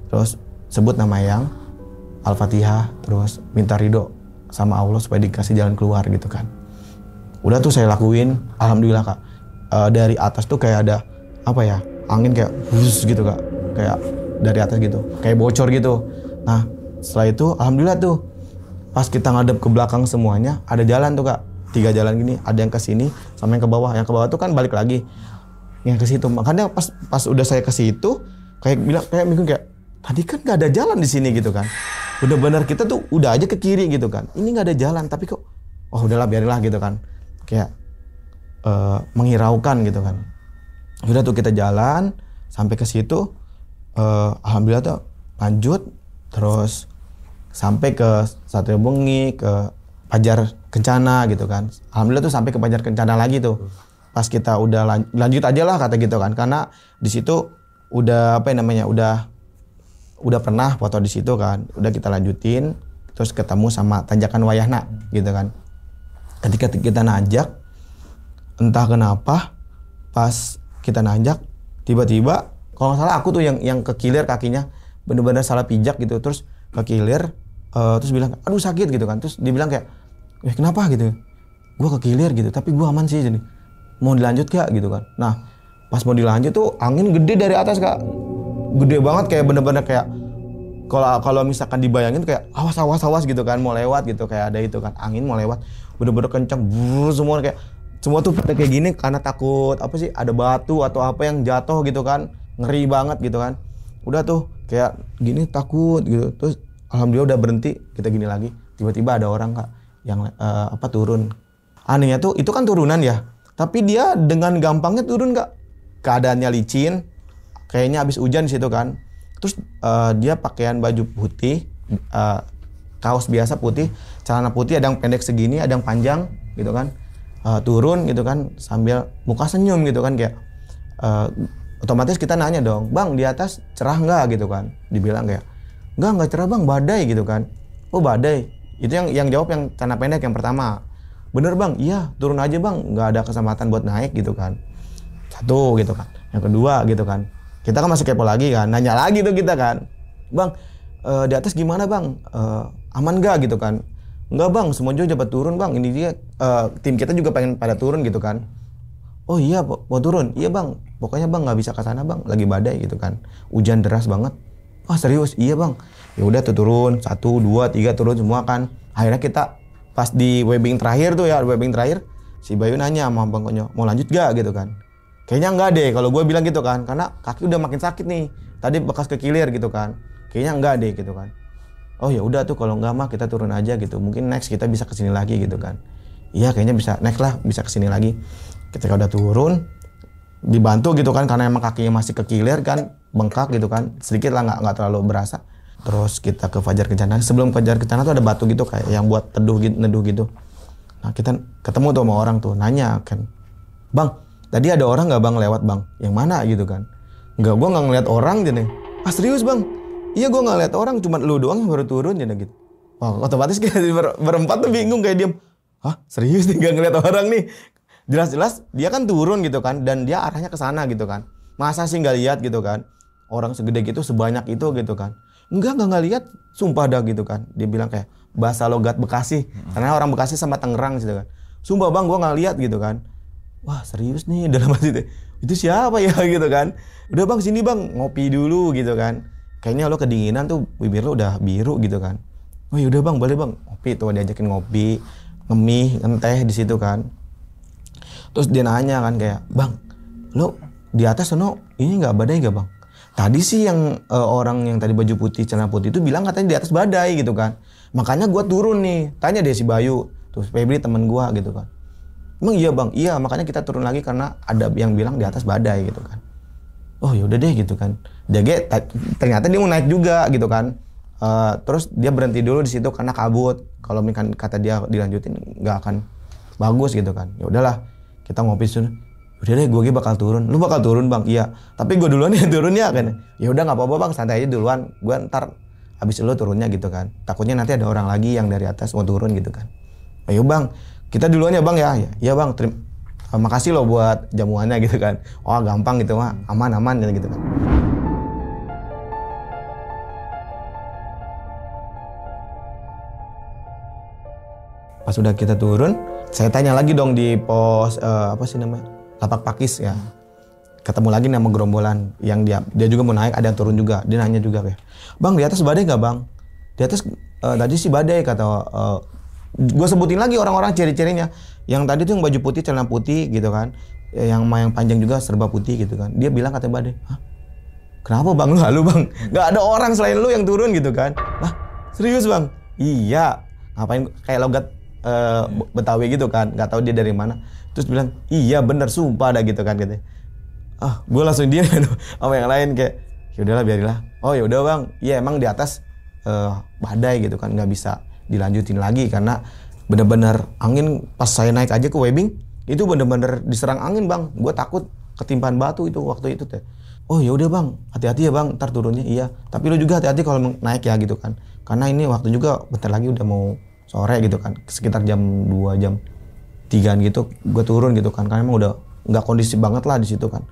Speaker 1: terus sebut nama yang Al-Fatihah, terus minta ridho sama Allah supaya dikasih jalan keluar gitu kan. Udah tuh saya lakuin, alhamdulillah Kak. Dari atas tuh kayak ada apa ya, angin kayak bus gitu Kak, kayak dari atas gitu, kayak bocor gitu. Nah setelah itu alhamdulillah tuh pas kita ngadep ke belakang semuanya ada jalan tuh Kak, 3 jalan gini, ada yang ke sini sama yang ke bawah. Yang ke bawah tuh kan balik lagi yang ke situ. Makanya pas udah saya ke situ kayak bingung kayak tadi kan nggak ada jalan di sini gitu kan. Bener-bener kita tuh udah aja ke kiri gitu kan. Ini nggak ada jalan tapi kok udahlah biarinlah gitu kan. Kayak menghiraukan gitu kan. Udah tuh kita jalan sampai ke situ, alhamdulillah tuh lanjut terus sampai ke Satria Bengi, ke Pajar Kencana gitu kan. Alhamdulillah tuh sampai ke Pajar Kencana lagi tuh. Pas kita udah lanjut aja lah kata gitu kan, karena di situ udah udah pernah foto di situ kan, udah kita lanjutin terus ketemu sama tanjakan Wayahna gitu kan. Ketika kita nanjak entah kenapa pas kita nanjak tiba-tiba kalau nggak salah aku tuh yang kekilir kakinya bener-bener salah pijak gitu, terus kekilir terus bilang aduh sakit gitu kan, terus dibilang kayak kenapa gitu, gue kekilir gitu tapi gue aman sih, jadi mau dilanjut gak gitu kan. Nah pas mau dilanjut tuh angin gede dari atas Kak, gede banget kayak bener-bener kayak kalau misalkan dibayangin kayak awas gitu kan mau lewat gitu, kayak ada itu kan angin mau lewat bener-bener kencang semua kayak semua tuh pada kayak gini karena takut apa sih ada batu atau apa yang jatuh gitu kan, ngeri banget gitu kan. Udah tuh kayak gini takut gitu, terus alhamdulillah udah berhenti, kita gini lagi tiba-tiba ada orang Kak yang turun. Anehnya tuh itu kan turunan ya, tapi dia dengan gampangnya turun Kak. Keadaannya licin, kayaknya habis hujan di situ kan. Terus dia pakaian baju putih, kaos biasa putih, celana putih, ada yang pendek segini, ada yang panjang gitu kan. Turun gitu kan sambil muka senyum gitu kan kayak otomatis kita nanya dong, bang di atas cerah nggak gitu kan. Dibilang kayak nggak cerah bang, badai gitu kan. Oh badai, itu yang jawab yang celana pendek yang pertama. Bener bang, iya turun aja bang, nggak ada kesempatan buat naik gitu kan. Satu gitu kan. Yang kedua gitu kan, kita kan masih kepo lagi kan, nanya lagi tuh kita kan, bang di atas gimana bang, aman nggak gitu kan. Enggak bang, semua juga dapat turun bang, ini dia tim kita juga pengen pada turun gitu kan. Oh iya mau turun, iya bang, pokoknya bang nggak bisa ke sana bang, lagi badai gitu kan, hujan deras banget. Wah serius, iya bang. Ya udah tuh turun 1, 2, 3 turun semua kan. Akhirnya kita pas di webbing terakhir tuh ya, webbing terakhir si Bayu nanya sama Bang Konyo, mau lanjut gak gitu kan. Kayaknya enggak deh kalau gue bilang gitu kan, karena kaki udah makin sakit nih, tadi bekas kekilir gitu kan. Kayaknya enggak deh gitu kan. Oh ya udah tuh kalau enggak mah kita turun aja gitu. Mungkin next kita bisa kesini lagi gitu kan. Iya kayaknya bisa next lah, bisa kesini lagi. Ketika udah turun dibantu gitu kan karena emang kakinya masih kekilir kan, bengkak gitu kan. Sedikit lah nggak terlalu berasa. Terus kita ke Fajar Kencana. Sebelum Fajar Kencana tuh ada batu gitu kayak yang buat neduh gitu. Nah kita ketemu tuh sama orang tuh nanya kan, bang tadi ada orang nggak bang lewat bang? Yang mana gitu kan? Nggak, gue nggak ngeliat orang jadi. Ah serius bang? Iya gue nggak lihat orang, cuma lu doang yang baru turun jadi gitu. Wah otomatis kayak berempat tuh bingung kayak diem. Hah serius nih nggak ngeliat orang nih? Jelas-jelas dia kan turun gitu kan dan dia arahnya ke sana gitu kan. Masa sih nggak lihat gitu kan? Orang segede gitu sebanyak itu gitu kan? Nggak lihat, sumpah dah gitu kan. Dia bilang kayak bahasa logat Bekasi, karena orang Bekasi sama Tangerang gitu kan. Sumpah bang gue nggak lihat gitu kan. Wah serius nih dalam hati itu siapa ya gitu kan. Udah bang sini bang ngopi dulu gitu kan. Kayaknya lo kedinginan tuh, bibir lo udah biru gitu kan. Oh yaudah bang boleh bang ngopi tuh, diajakin ngopi, ngemih, ngenteh di situ kan. Terus dia nanya kan kayak bang lo di atas sono ini nggak badai nggak bang? Tadi sih yang orang yang tadi baju putih celana putih itu bilang katanya di atas badai gitu kan. Makanya gue turun nih, tanya deh si Bayu, terus Febri temen gue gitu kan. Emang iya bang? Iya makanya kita turun lagi karena ada yang bilang di atas badai gitu kan. Oh yaudah deh gitu kan. Ternyata dia mau naik juga gitu kan. Terus dia berhenti dulu di situ karena kabut. Kalau misalkan kata dia dilanjutin nggak akan bagus gitu kan. Ya udahlah kita ngopi dulu. Udah deh gue bakal turun. Lu bakal turun bang? Iya. Tapi gue duluan ya turun ya kan. Ya udah nggak apa-apa bang, santai aja duluan. Gue ntar habis lu turunnya gitu kan. Takutnya nanti ada orang lagi yang dari atas mau turun gitu kan. Ayo bang, kita duluan ya bang ya. Ya bang, makasih loh buat jamuannya gitu kan. Oh gampang gitu mah, aman gitu kan. Pas udah kita turun, saya tanya lagi dong di pos apa sih namanya, lapak pakis ya. ketemu lagi nih sama gerombolan yang dia juga mau naik, ada yang turun juga. Dia nanya juga kayak, "Bang, di atas badai nggak, Bang?" Di atas tadi sih badai kata. Gue sebutin lagi orang-orang ciri-cirinya. Yang tadi tuh yang baju putih, celana putih gitu kan. Yang panjang juga serba putih gitu kan. Dia bilang katanya badai. Hah? Kenapa Bang? Lu Bang? Gak ada orang selain lu yang turun gitu kan. Lah, serius Bang? Iya. Ngapain kayak logat Betawi gitu kan. Gak tahu dia dari mana. Terus bilang, "Iya bener, sumpah ada gitu kan," katanya. Gue langsung dia sama yang lain kayak, "Ya udahlah biarilah." "Oh ya udah Bang. Iya emang di atas badai gitu kan, nggak bisa dilanjutin lagi karena bener-bener angin. Pas saya naik aja ke webbing itu bener-bener diserang angin Bang. Gue takut ketimpaan batu itu waktu itu teh." "Oh ya udah Bang, hati-hati ya Bang, ntar turunnya." "Iya, tapi lu juga hati-hati kalau naik ya," gitu kan. Karena ini waktu juga bentar lagi udah mau sore gitu kan, sekitar jam 2 jam 3 gitu gue turun gitu kan, karena emang udah nggak kondisi banget lah di situ kan.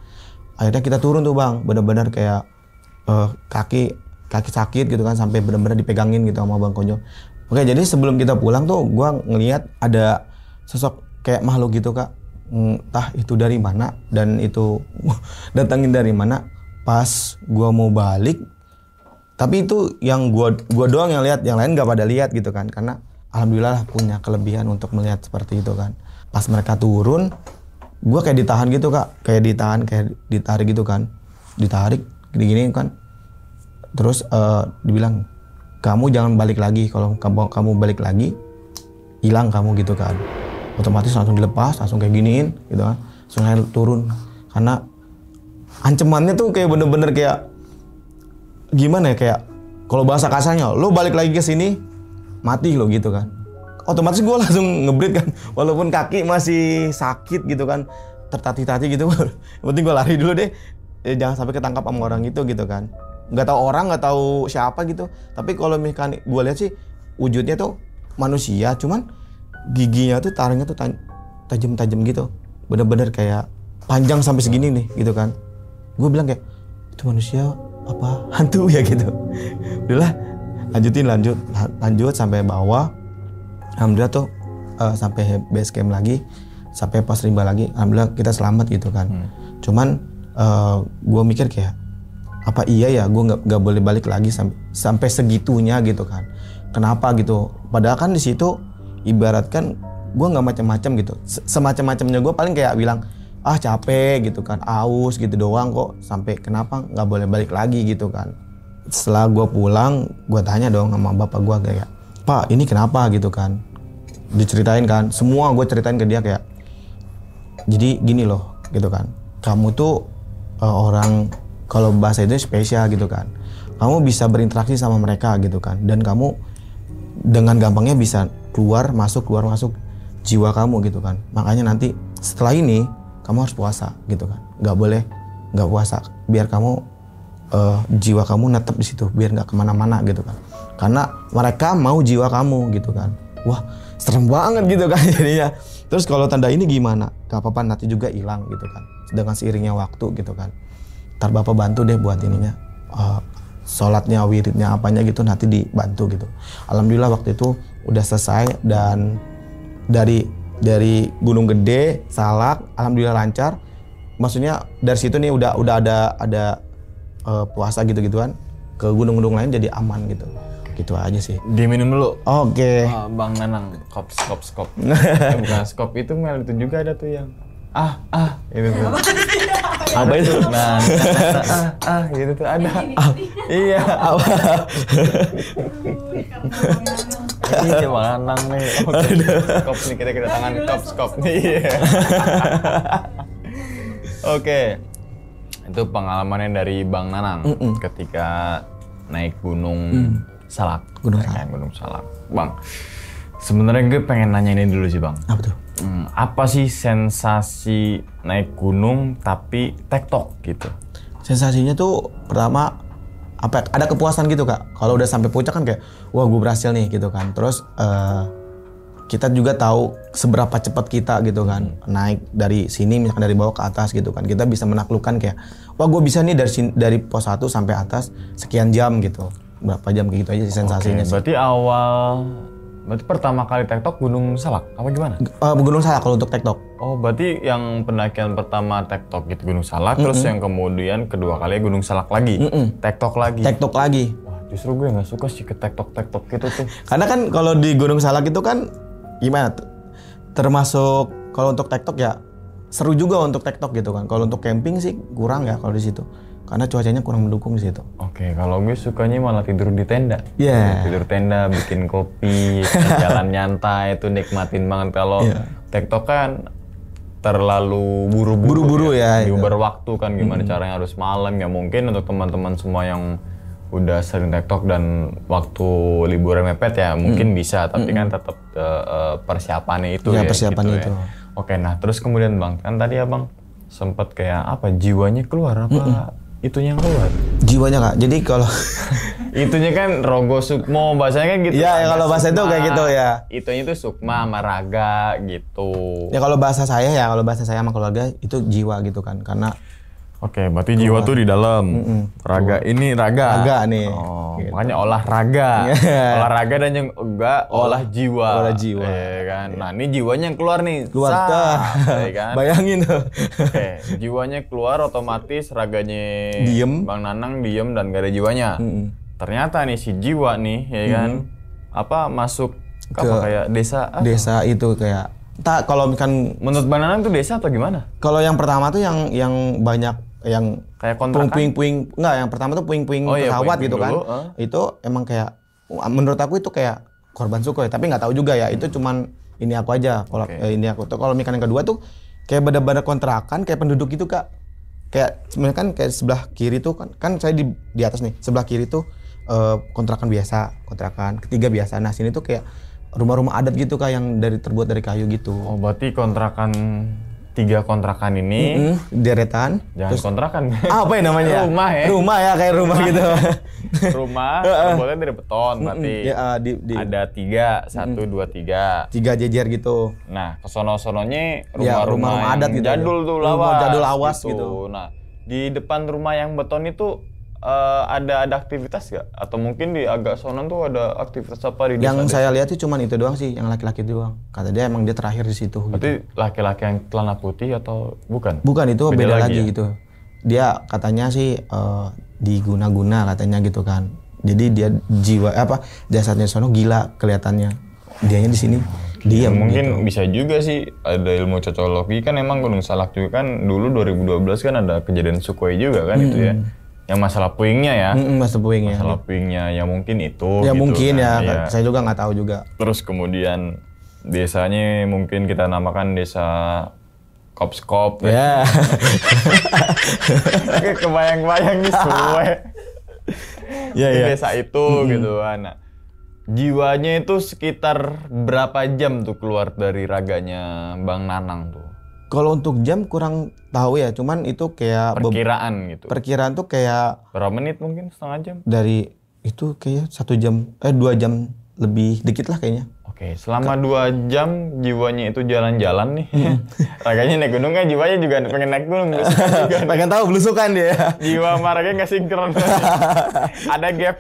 Speaker 1: Akhirnya kita turun tuh Bang, bener-bener kayak kaki sakit gitu kan, sampai bener-bener dipegangin gitu sama Bang Konjo. Oke, jadi sebelum kita pulang tuh gue ngelihat ada sosok kayak makhluk gitu Kak. Entah itu dari mana dan itu datangin dari mana. Pas gue mau balik, tapi itu yang gue doang yang lihat, yang lain nggak pada lihat gitu kan, karena alhamdulillah punya kelebihan untuk melihat seperti itu kan. Pas mereka turun, gue kayak ditahan gitu Kak, kayak ditarik gitu kan, ditarik gini-gini kan. Terus dibilang, "Kamu jangan balik lagi, kalau kamu balik lagi hilang kamu," gitu kan. Otomatis langsung dilepas, langsung kayak giniin gitu kan, langsung turun. Karena ancamannya tuh kayak bener-bener kayak gimana ya, kayak kalau bahasa kasarnya, "Lo balik lagi ke sini mati lo," gitu kan. Otomatis gue langsung ngebrit kan, walaupun kaki masih sakit gitu kan, tertatih-tatih gitu. Yang penting gue lari dulu deh, jangan sampai ketangkap sama orang itu gitu kan. Nggak tahu orang, nggak tahu siapa gitu. Tapi kalau misalkan gue lihat sih wujudnya tuh manusia, cuman giginya tuh taringnya tuh tajam-tajam gitu, bener-bener kayak panjang sampai segini nih gitu kan. Gue bilang kayak, "Itu manusia apa hantu ya?" gitu. Udahlah, lanjut sampai bawah. Alhamdulillah tuh sampai base camp lagi, sampai pos rimba lagi. Alhamdulillah kita selamat gitu kan. Cuman gue mikir kayak, apa iya ya gue nggak boleh balik lagi sampai segitunya gitu kan. Kenapa gitu? Padahal kan di situ ibaratkan gue nggak macam-macam gitu. Semacam-macamnya gue paling kayak bilang, capek gitu kan, aus gitu doang kok. Sampai kenapa nggak boleh balik lagi gitu kan. Setelah gue pulang, gue tanya dong sama bapak gue kayak, "Pak, ini kenapa?" gitu kan. Diceritain kan, semua gue ceritain ke dia kayak, "Jadi gini loh gitu kan, kamu tuh orang, kalau bahasa itu spesial gitu kan. Kamu bisa berinteraksi sama mereka gitu kan, dan kamu dengan gampangnya bisa keluar masuk jiwa kamu gitu kan. Makanya nanti setelah ini kamu harus puasa gitu kan. Nggak boleh nggak puasa, biar kamu jiwa kamu netep di situ, biar nggak kemana-mana gitu kan. Karena mereka mau jiwa kamu gitu kan." Wah, serem banget gitu kan jadinya. Terus kalau tanda ini gimana? "Gak apa-apa, nanti juga hilang gitu kan, dengan seiringnya waktu gitu kan. Ntar Bapak bantu deh buat ininya, sholatnya, wiridnya, apanya gitu nanti dibantu gitu." Alhamdulillah waktu itu udah selesai, dan dari Gunung Gede, Salak, alhamdulillah lancar. Maksudnya dari situ nih udah ada puasa gitu-gituan, ke gunung-gunung lain jadi aman gitu. Gitu aja sih.
Speaker 2: Diminum dulu.
Speaker 1: Oke.
Speaker 2: Bang Nanang, skop. Bukan skop, itu Mel itu juga ada tuh yang itu tuh.
Speaker 1: Apa itu?
Speaker 2: Nah, gitu tuh ada. Iya.
Speaker 1: Apa?
Speaker 2: Iya, Bang Nanang nih. Skop nih, kita kedatangan skop nih. Oke. Itu pengalamannya dari Bang Nanang ketika naik gunung Salak. Gunung Salak. Bang, sebenarnya gue pengen nanya ini dulu sih Bang.
Speaker 1: Apa tuh?
Speaker 2: Apa sih sensasi naik gunung tapi tektok gitu?
Speaker 1: Sensasinya tuh pertama ada kepuasan gitu Kak. Kalau udah sampai puncak kan kayak, wah gue berhasil nih gitu kan. Terus kita juga tahu seberapa cepat kita gitu kan naik dari sini, misalkan dari bawah ke atas gitu kan. Kita bisa menaklukkan kayak, wah gue bisa nih dari pos 1 sampai atas sekian jam gitu. Berapa jam kayak gitu aja sih sensasinya.
Speaker 2: Berarti awal Berarti pertama kali tektok Gunung Salak apa gimana?
Speaker 1: Gunung Salak kalau untuk tektok.
Speaker 2: Oh, berarti yang pendakian pertama tektok gitu Gunung Salak, terus yang kemudian kedua kali Gunung Salak lagi, tektok lagi.
Speaker 1: Tektok lagi.
Speaker 2: Wah, justru gue nggak suka sih ke tektok gitu tuh.
Speaker 1: Karena kan kalau di Gunung Salak itu kan gimana tuh? Termasuk kalau untuk tektok ya seru juga untuk tektok gitu kan. Kalau untuk camping sih kurang ya kalau di situ. Karena cuacanya kurang mendukung di situ.
Speaker 2: Oke, kalau gue sukanya malah tidur di tenda.
Speaker 1: Iya.
Speaker 2: Tidur tenda, bikin kopi, jalan nyantai itu nikmatin banget. Kalau tektok kan terlalu buru-buru
Speaker 1: ya.
Speaker 2: Diuber waktu kan gimana caranya harus malam ya, mungkin untuk teman-teman semua yang udah sering tektok dan waktu liburan mepet ya mungkin bisa, tapi kan tetap persiapannya itu ya.
Speaker 1: Persiapan
Speaker 2: gitu
Speaker 1: itu.
Speaker 2: Ya. Oke, nah terus kemudian Bang, kan tadi Abang sempat kayak apa jiwanya keluar apa itunya yang keluar?
Speaker 1: Jiwanya Kak. Jadi kalau
Speaker 2: itunya kan Rogo Sukmo bahasanya kan gitu.
Speaker 1: Iya, ya, kalau bahasa itu kayak gitu ya.
Speaker 2: Itunya itu Sukma sama Raga gitu.
Speaker 1: Ya kalau bahasa saya sama keluarga itu jiwa gitu kan. Karena
Speaker 2: Oke, berarti jiwa tuh di dalam. Raga ini raga.
Speaker 1: Raga nih.
Speaker 2: Oh,
Speaker 1: gitu.
Speaker 2: makanya olahraga. Olahraga dan yang enggak olah jiwa.
Speaker 1: Olah jiwa.
Speaker 2: Kan. Nah, ini jiwanya yang keluar nih.
Speaker 1: Keluar tuh.
Speaker 2: Kan?
Speaker 1: Bayangin tuh.
Speaker 2: Oke, jiwanya keluar otomatis raganya
Speaker 1: diem.
Speaker 2: Bang Nanang diem dan gak ada jiwanya. Ternyata nih si jiwa nih ya kan apa masuk ke apa kayak desa apa?
Speaker 1: Desa itu kayak kalau misalkan
Speaker 2: menurut Bang Nanang tuh desa atau gimana?
Speaker 1: Kalau yang pertama tuh yang banyak yang
Speaker 2: kayak kontrakan?
Speaker 1: puing-puing enggak, yang pertama tuh puing-puing pesawat gitu kan. Itu emang kayak menurut aku itu kayak korban Sukhoi, tapi nggak tahu juga ya. Itu cuman ini aku aja. Kalau ini aku tuh kalau misalkan yang kedua tuh kayak bener-bener kontrakan kayak penduduk gitu Kak. Kayak sebenarnya kan kayak sebelah kiri tuh kan saya di atas nih. Sebelah kiri tuh kontrakan biasa, kontrakan ketiga biasa. Nah, sini tuh kayak rumah-rumah adat gitu Kak yang terbuat dari kayu gitu.
Speaker 2: Oh, berarti kontrakan 3 kontrakan ini
Speaker 1: deretan.
Speaker 2: Jangan
Speaker 1: terus,
Speaker 2: kontrakan.
Speaker 1: Apa ya namanya?
Speaker 2: Rumah ya.
Speaker 1: Rumah ya, kayak rumah gitu.
Speaker 2: Rumah terbuatnya dari beton berarti. Ada 3, 1, 2, 3.
Speaker 1: 3 jejer gitu.
Speaker 2: Nah, kesono-sononya
Speaker 1: rumah-rumah adat gitu.
Speaker 2: Jadul tuh lawas.
Speaker 1: Jadul awas gitu.
Speaker 2: Nah, di depan rumah yang beton itu ada aktivitas gak? Atau mungkin di agak sono tuh ada aktivitas apa di desa?
Speaker 1: Yang saya lihat sih cuman itu doang sih, yang laki-laki doang. Kata dia emang dia terakhir di situ.
Speaker 2: Berarti
Speaker 1: gitu.
Speaker 2: laki-laki yang celana putih atau bukan?
Speaker 1: Bukan, itu beda lagi
Speaker 2: ya?
Speaker 1: gitu. Dia katanya sih diguna-guna katanya gitu kan. Jadi dia jasadnya sono gila kelihatannya. Dianya di sini diam.
Speaker 2: Mungkin
Speaker 1: gitu.
Speaker 2: bisa juga sih ada ilmu cocologi kan, emang Gunung Salak juga kan dulu 2012 kan ada kejadian Sukhoi juga kan itu ya. Yang masalah puingnya ya. Masalah puingnya ya mungkin itu.
Speaker 1: Ya gitu, mungkin
Speaker 2: kan.
Speaker 1: ya, saya juga nggak tahu juga.
Speaker 2: Terus kemudian desanya mungkin kita namakan desa Kopskop.
Speaker 1: Ya.
Speaker 2: Kebayang-bayang nih suwe.
Speaker 1: Ya.
Speaker 2: Desa itu gitu kan. Nah, jiwanya itu sekitar berapa jam tuh keluar dari raganya Bang Nanang tuh?
Speaker 1: Kalau untuk jam kurang tahu ya, cuman itu kayak
Speaker 2: perkiraan gitu.
Speaker 1: Perkiraan tuh kayak
Speaker 2: berapa menit mungkin, setengah jam?
Speaker 1: Dari itu kayak 1 jam, 2 jam lebih dikit lah kayaknya.
Speaker 2: Oke, selama 2 jam jiwanya itu jalan-jalan nih. Raganya naik gunung kan, jiwanya juga pengen naik gunung.
Speaker 1: Pengen tahu belusukan dia.
Speaker 2: Jiwa sama raganya nggak sinkron. Ada gap.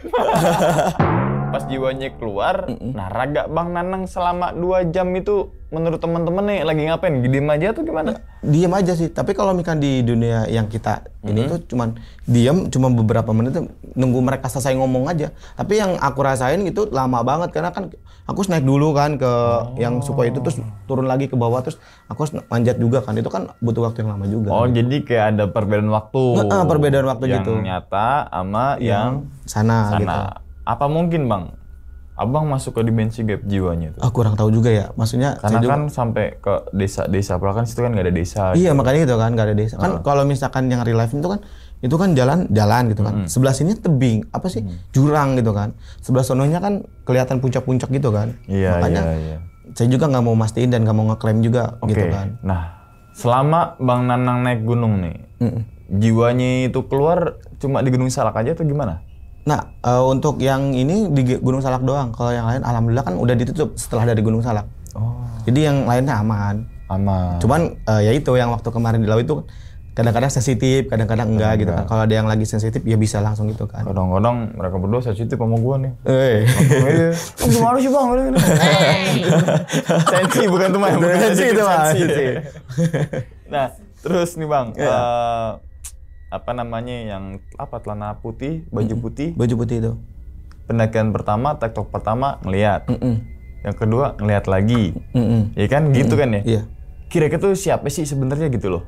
Speaker 2: Pas jiwanya keluar, nah raga Bang Nanang selama 2 jam itu menurut teman-teman nih lagi ngapain? Diem aja tuh gimana?
Speaker 1: Diem aja sih, tapi kalau misalkan di dunia yang kita ini tuh cuman diem cuma beberapa menit tuh nunggu mereka selesai ngomong aja. Tapi yang aku rasain gitu lama banget karena kan aku naik dulu kan ke yang Sukhoi itu, terus turun lagi ke bawah, terus aku manjat juga kan, itu kan butuh waktu yang lama juga.
Speaker 2: Oh kan? Jadi kayak ada perbedaan waktu.
Speaker 1: Perbedaan waktu
Speaker 2: yang
Speaker 1: gitu.
Speaker 2: Yang nyata sama yang
Speaker 1: sana. Gitu.
Speaker 2: Apa mungkin Bang? Abang masuk ke dimensi gap jiwanya tuh?
Speaker 1: Kurang tahu juga ya, maksudnya.
Speaker 2: Karena kan sampai ke desa-desa, kan situ kan nggak ada desa.
Speaker 1: Iya gitu. Makanya itu kan nggak ada desa. Kan kalau misalkan yang real life itu kan jalan gitu kan. Sebelah sini tebing, apa sih jurang gitu kan. Sebelah sononya kan kelihatan puncak-puncak gitu kan.
Speaker 2: Iya.
Speaker 1: Makanya saya juga nggak mau mastiin dan nggak mau ngeklaim juga gitu kan.
Speaker 2: Nah, selama Bang Nanang naik gunung nih, jiwanya itu keluar cuma di Gunung Salak aja atau gimana?
Speaker 1: Nah, untuk yang ini di Gunung Salak doang. Kalau yang lain alhamdulillah kan udah ditutup setelah dari Gunung Salak. Jadi yang lainnya aman.
Speaker 2: Aman.
Speaker 1: Cuman ya itu yang waktu kemarin di laut itu kadang-kadang sensitif, kadang-kadang enggak gitu kan. Kalau ada yang lagi sensitif ya bisa langsung gitu kan.
Speaker 2: Kadang-kadang mereka berdua sensitif sama gua nih.
Speaker 1: Gimana sih bang?
Speaker 2: Sensi bukan tuh mah.
Speaker 1: Sensi itu mah.
Speaker 2: Nah terus nih bang, apa namanya yang celana putih, baju putih.
Speaker 1: Baju putih itu.
Speaker 2: Pendakian pertama, tektok pertama ngelihat. Yang kedua ngelihat lagi. Ya kan gitu kan ya.
Speaker 1: Iya.
Speaker 2: Kira-kira tuh siapa sih sebenarnya gitu loh?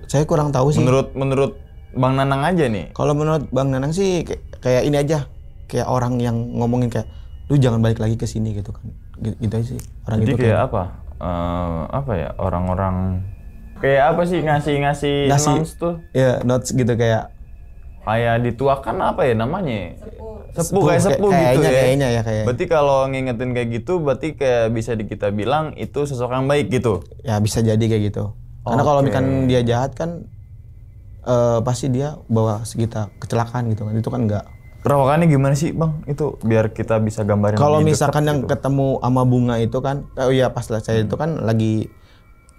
Speaker 1: Saya kurang tahu sih.
Speaker 2: Menurut Bang Nanang aja nih.
Speaker 1: Kalau menurut Bang Nanang sih kayak ini aja, kayak orang yang ngomongin kayak, lu jangan balik lagi ke sini gitu kan, gitu aja sih. Orang
Speaker 2: jadi
Speaker 1: itu
Speaker 2: kayak apa ya orang-orang kayak apa sih ngasih notes tuh?
Speaker 1: Ya notes gitu kayak
Speaker 2: dituakan apa ya namanya? Sepuh kayak sepuh gitu ya.
Speaker 1: Kayaknya ya kayak.
Speaker 2: Berarti kalau ngingetin kayak gitu, berarti kayak bisa kita bilang itu sosok yang baik gitu.
Speaker 1: Ya bisa jadi kayak gitu. Karena kalau misalkan dia jahat kan pasti dia bawa kita kecelakaan gitu kan. Itu kan enggak.
Speaker 2: Perawakannya gimana sih bang? Itu biar kita bisa gambarin.
Speaker 1: Kalau misalkan yang gitu. Ketemu sama bunga itu kan, pas saya itu kan lagi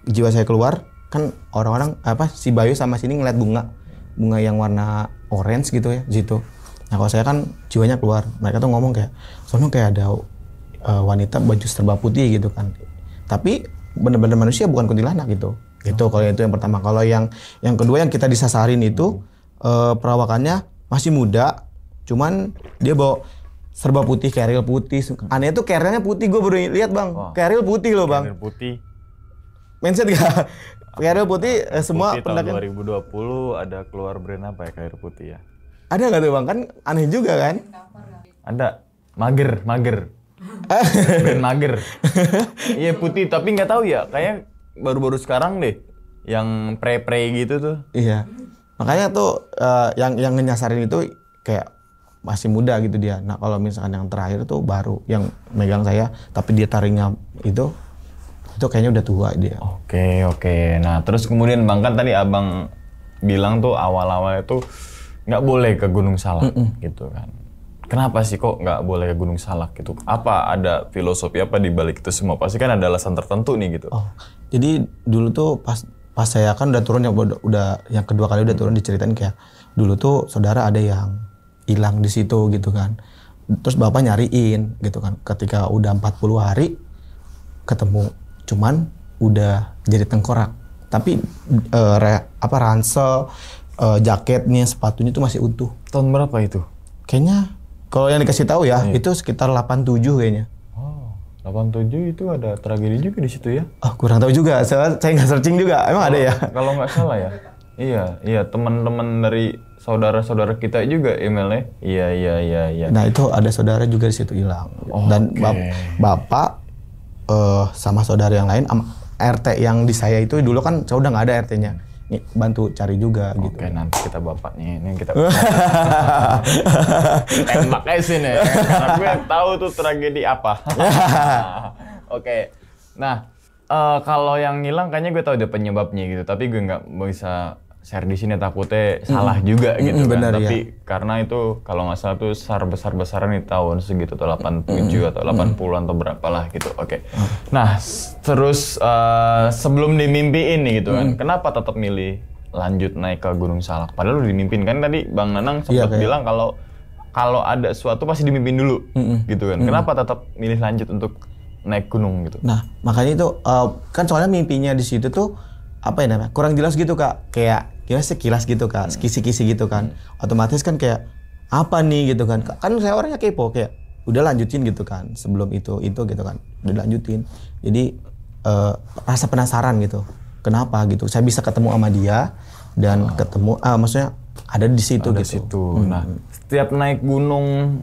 Speaker 1: jiwa saya keluar kan orang-orang si Bayu sama sini ngeliat bunga yang warna orange gitu ya di situ. Nah kalau saya kan jiwanya keluar, mereka tuh ngomong kayak, soalnya kayak ada wanita baju serba putih gitu kan. Tapi bener-bener manusia bukan kuntilanak gitu. Itu kalau itu yang pertama. Kalau yang kedua yang kita disasarin itu perawakannya masih muda, cuman dia bawa serba putih, keril putih. Aneh tuh kerilnya putih, gue baru lihat bang. Keril putih loh bang.
Speaker 2: Keril putih.
Speaker 1: Mindset gak? Keril putih semua
Speaker 2: pendakian. Tahun 2020 ada keluar brand apa ya keril putih ya?
Speaker 1: Ada nggak tuh bang? Kan aneh juga kan?
Speaker 2: Ada. Mager. Brand mager. Iya putih tapi nggak tahu ya. Kayak baru-baru sekarang deh yang pre gitu tuh.
Speaker 1: Iya. Makanya tuh yang nyasarin itu kayak masih muda gitu dia. Nah kalau misalkan yang terakhir tuh baru yang megang saya, tapi dia taringnya itu kayaknya udah tua dia.
Speaker 2: Oke. Nah terus kemudian bang kan tadi abang bilang tuh awal-awal itu nggak boleh ke Gunung Salak gitu kan. Kenapa sih kok nggak boleh ke Gunung Salak gitu? Apa ada filosofi apa di balik itu semua? Pasti kan ada alasan tertentu nih gitu.
Speaker 1: Jadi dulu tuh pas saya kan udah turun udah yang kedua kali udah turun diceritain kayak dulu tuh saudara ada yang hilang di situ gitu kan. Terus bapak nyariin gitu kan. Ketika udah 40 hari ketemu, cuman udah jadi tengkorak. Tapi ransel, jaketnya, sepatunya tuh masih utuh.
Speaker 2: Tahun berapa itu?
Speaker 1: Kayaknya kalau yang dikasih tahu ya, itu sekitar 87 kayaknya.
Speaker 2: 87 itu ada tragedi juga di situ ya?
Speaker 1: Kurang tahu juga. Saya nggak searching juga. Emang ada ya?
Speaker 2: Kalau nggak salah ya. Iya, teman-teman dari saudara-saudara kita juga emailnya. Iya.
Speaker 1: Nah, itu ada saudara juga di situ hilang. Dan bapak sama saudara yang lain, RT yang di saya itu dulu kan saya udah nggak ada RT-nya. Nih, bantu cari juga gitu.
Speaker 2: Oke, nanti kita bapaknya ini kita tembak aja sini karena gue tahu tuh tragedi apa. Oke. Nah, kalau yang hilang kayaknya gue tahu deh penyebabnya gitu, tapi gue nggak bisa share di sini takutnya salah juga gitu kan.
Speaker 1: Bener,
Speaker 2: tapi karena itu kalau nggak salah tuh SAR besar-besaran di tahun segitu tuh 87 atau 80-an atau berapa lah gitu. Oke. Nah, terus sebelum dimimpiin nih gitu kan, kenapa tetap milih lanjut naik ke Gunung Salak? Padahal udah dimimpin kan tadi Bang Nanang sempat bilang kalau ada sesuatu pasti dimimpin dulu gitu kan. Kenapa tetap milih lanjut untuk naik gunung gitu?
Speaker 1: Nah, makanya itu kan soalnya mimpinya di situ tuh apa ya namanya? Kurang jelas gitu Kak. Kayak sekilas gitu Kak, kisi-kisi gitu kan. Otomatis kan kayak apa nih gitu kan. Kan saya orangnya kepo kayak udah lanjutin gitu kan. Sebelum itu gitu kan. Udah lanjutin. Jadi rasa penasaran gitu. Kenapa gitu? Saya bisa ketemu sama dia dan ketemu maksudnya ada di situ
Speaker 2: ada
Speaker 1: gitu.
Speaker 2: Situ. Nah, setiap naik gunung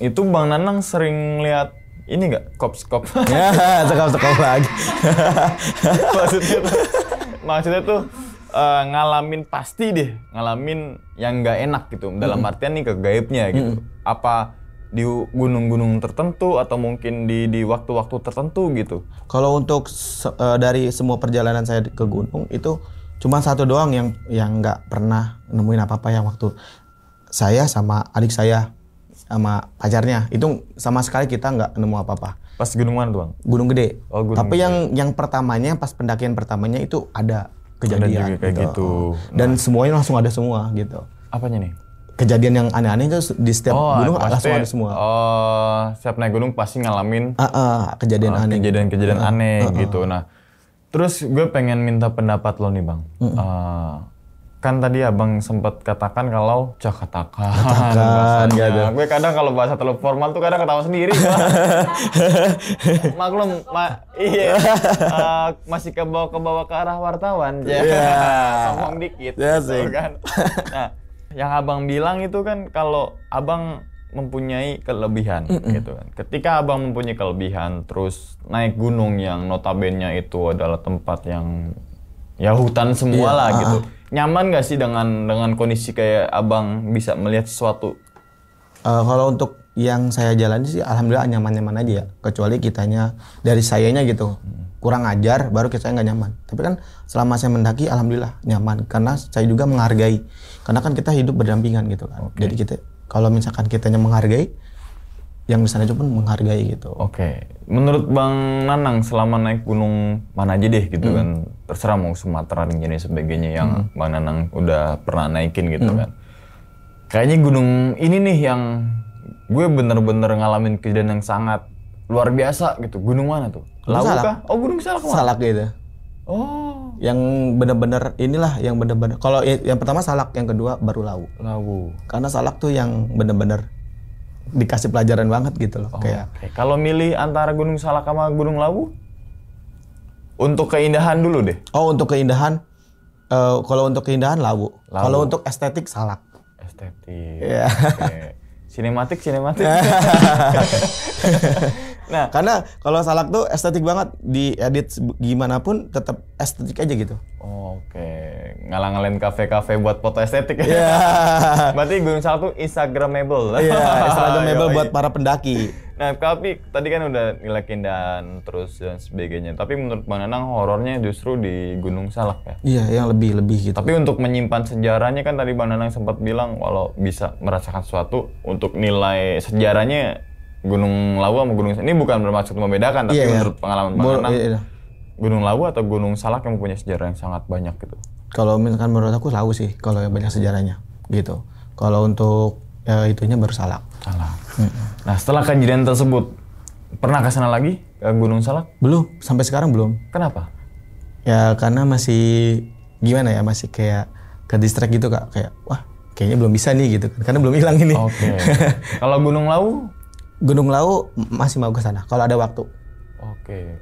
Speaker 2: itu Bang Nanang sering lihat ini nggak kop-kop?
Speaker 1: Ya, sekop lagi.
Speaker 2: Maksudnya tuh ngalamin yang nggak enak gitu. Dalam artian nih kegaibnya gitu. Apa di gunung-gunung tertentu atau mungkin di waktu-waktu tertentu gitu?
Speaker 1: Kalau untuk dari semua perjalanan saya ke gunung itu cuma satu doang yang nggak pernah nemuin apa-apa, yang waktu saya sama adik saya sama pacarnya itu sama sekali kita nggak nemu apa-apa.
Speaker 2: Pas gunung mana tuh Bang?
Speaker 1: Gunung Gede.
Speaker 2: Oh, Gunung
Speaker 1: Tapi
Speaker 2: Gede.
Speaker 1: yang pertamanya pas pendakian pertamanya itu ada kejadian
Speaker 2: juga kayak gitu.
Speaker 1: Dan semuanya langsung ada semua gitu.
Speaker 2: Apanya nih?
Speaker 1: Kejadian yang aneh-aneh itu di setiap gunung langsung ada semua.
Speaker 2: Oh, setiap naik gunung pasti ngalamin
Speaker 1: kejadian aneh.
Speaker 2: Kejadian-kejadian aneh gitu. Nah, terus gue pengen minta pendapat lo nih Bang. Kan tadi abang sempat katakan kalau katakan gitu. Gue kadang kalau bahasa terlalu formal tuh kadang ketawa sendiri. Maklum, iya. Masih ke bawah ke arah wartawan. Ngomong dikit. Gitu, kan. Nah, yang abang bilang itu kan kalau abang mempunyai kelebihan gitu kan. Ketika abang mempunyai kelebihan terus naik gunung yang notabene itu adalah tempat yang ya hutan semua lah gitu. Nyaman gak sih dengan kondisi kayak abang bisa melihat sesuatu?
Speaker 1: Kalau untuk yang saya jalani sih alhamdulillah nyaman-nyaman aja ya. Kecuali kitanya dari sayanya gitu kurang ajar baru kita nggak nyaman. Tapi kan selama saya mendaki alhamdulillah nyaman karena saya juga menghargai. Karena kan kita hidup berdampingan gitu kan. Jadi kita kalau misalkan kitanya menghargai, yang di sana juga pun menghargai gitu.
Speaker 2: Menurut Bang Nanang selama naik gunung mana aja deh gitu kan, terserah mau Sumatera dan jenis sebagainya yang Bang Nanang udah pernah naikin gitu kan. Kayaknya gunung ini nih yang gue bener-bener ngalamin kejadian yang sangat luar biasa gitu. Gunung mana tuh? Lawu kah? Oh, Gunung Salak.
Speaker 1: Salak gitu.
Speaker 2: Oh.
Speaker 1: Yang bener-bener inilah yang bener-bener. Kalau yang pertama Salak, yang kedua baru Lawu. Karena Salak tuh yang bener-bener dikasih pelajaran banget gitu loh.
Speaker 2: Kalau milih antara Gunung Salak sama Gunung Lawu, untuk keindahan dulu deh.
Speaker 1: Untuk keindahan, kalau untuk keindahan Lawu. Kalau untuk estetik Salak.
Speaker 2: Iya. Sinematik. Nah,
Speaker 1: karena kalau Salak tuh estetik banget, diedit gimana pun tetap estetik aja gitu.
Speaker 2: Ngalang-ngalain kafe-kafe buat foto estetik. Berarti Gunung Salak tuh Instagramable.
Speaker 1: Instagramable buat para pendaki.
Speaker 2: Nah, tapi tadi kan udah nilai keindahan terus dan sebagainya. Tapi menurut Bang Nanang horornya justru di Gunung Salak ya?
Speaker 1: Iya, yang lebih gitu.
Speaker 2: Tapi untuk menyimpan sejarahnya kan tadi Bang Nanang sempat bilang walau bisa merasakan sesuatu, untuk nilai sejarahnya Gunung Lawu sama Gunung Salak. Ini bukan bermaksud membedakan, tapi menurut pengalaman Bang Nanang, Gunung Lawu atau Gunung Salak yang mempunyai sejarah yang sangat banyak gitu?
Speaker 1: Kalau misalkan menurut aku Lawu sih, kalau yang banyak sejarahnya gitu. Kalau untuk itunya baru Salak.
Speaker 2: Nah, setelah kejadian tersebut, pernah ke sana lagi ke Gunung Salak?
Speaker 1: Belum, sampai sekarang belum.
Speaker 2: Kenapa?
Speaker 1: Ya karena masih gimana ya, masih kayak ke distract gitu Kak, kayak wah kayaknya belum bisa nih gitu kan, karena belum hilang ini.
Speaker 2: Kalau Gunung Lawu?
Speaker 1: Gunung Lawu masih mau ke sana kalau ada waktu.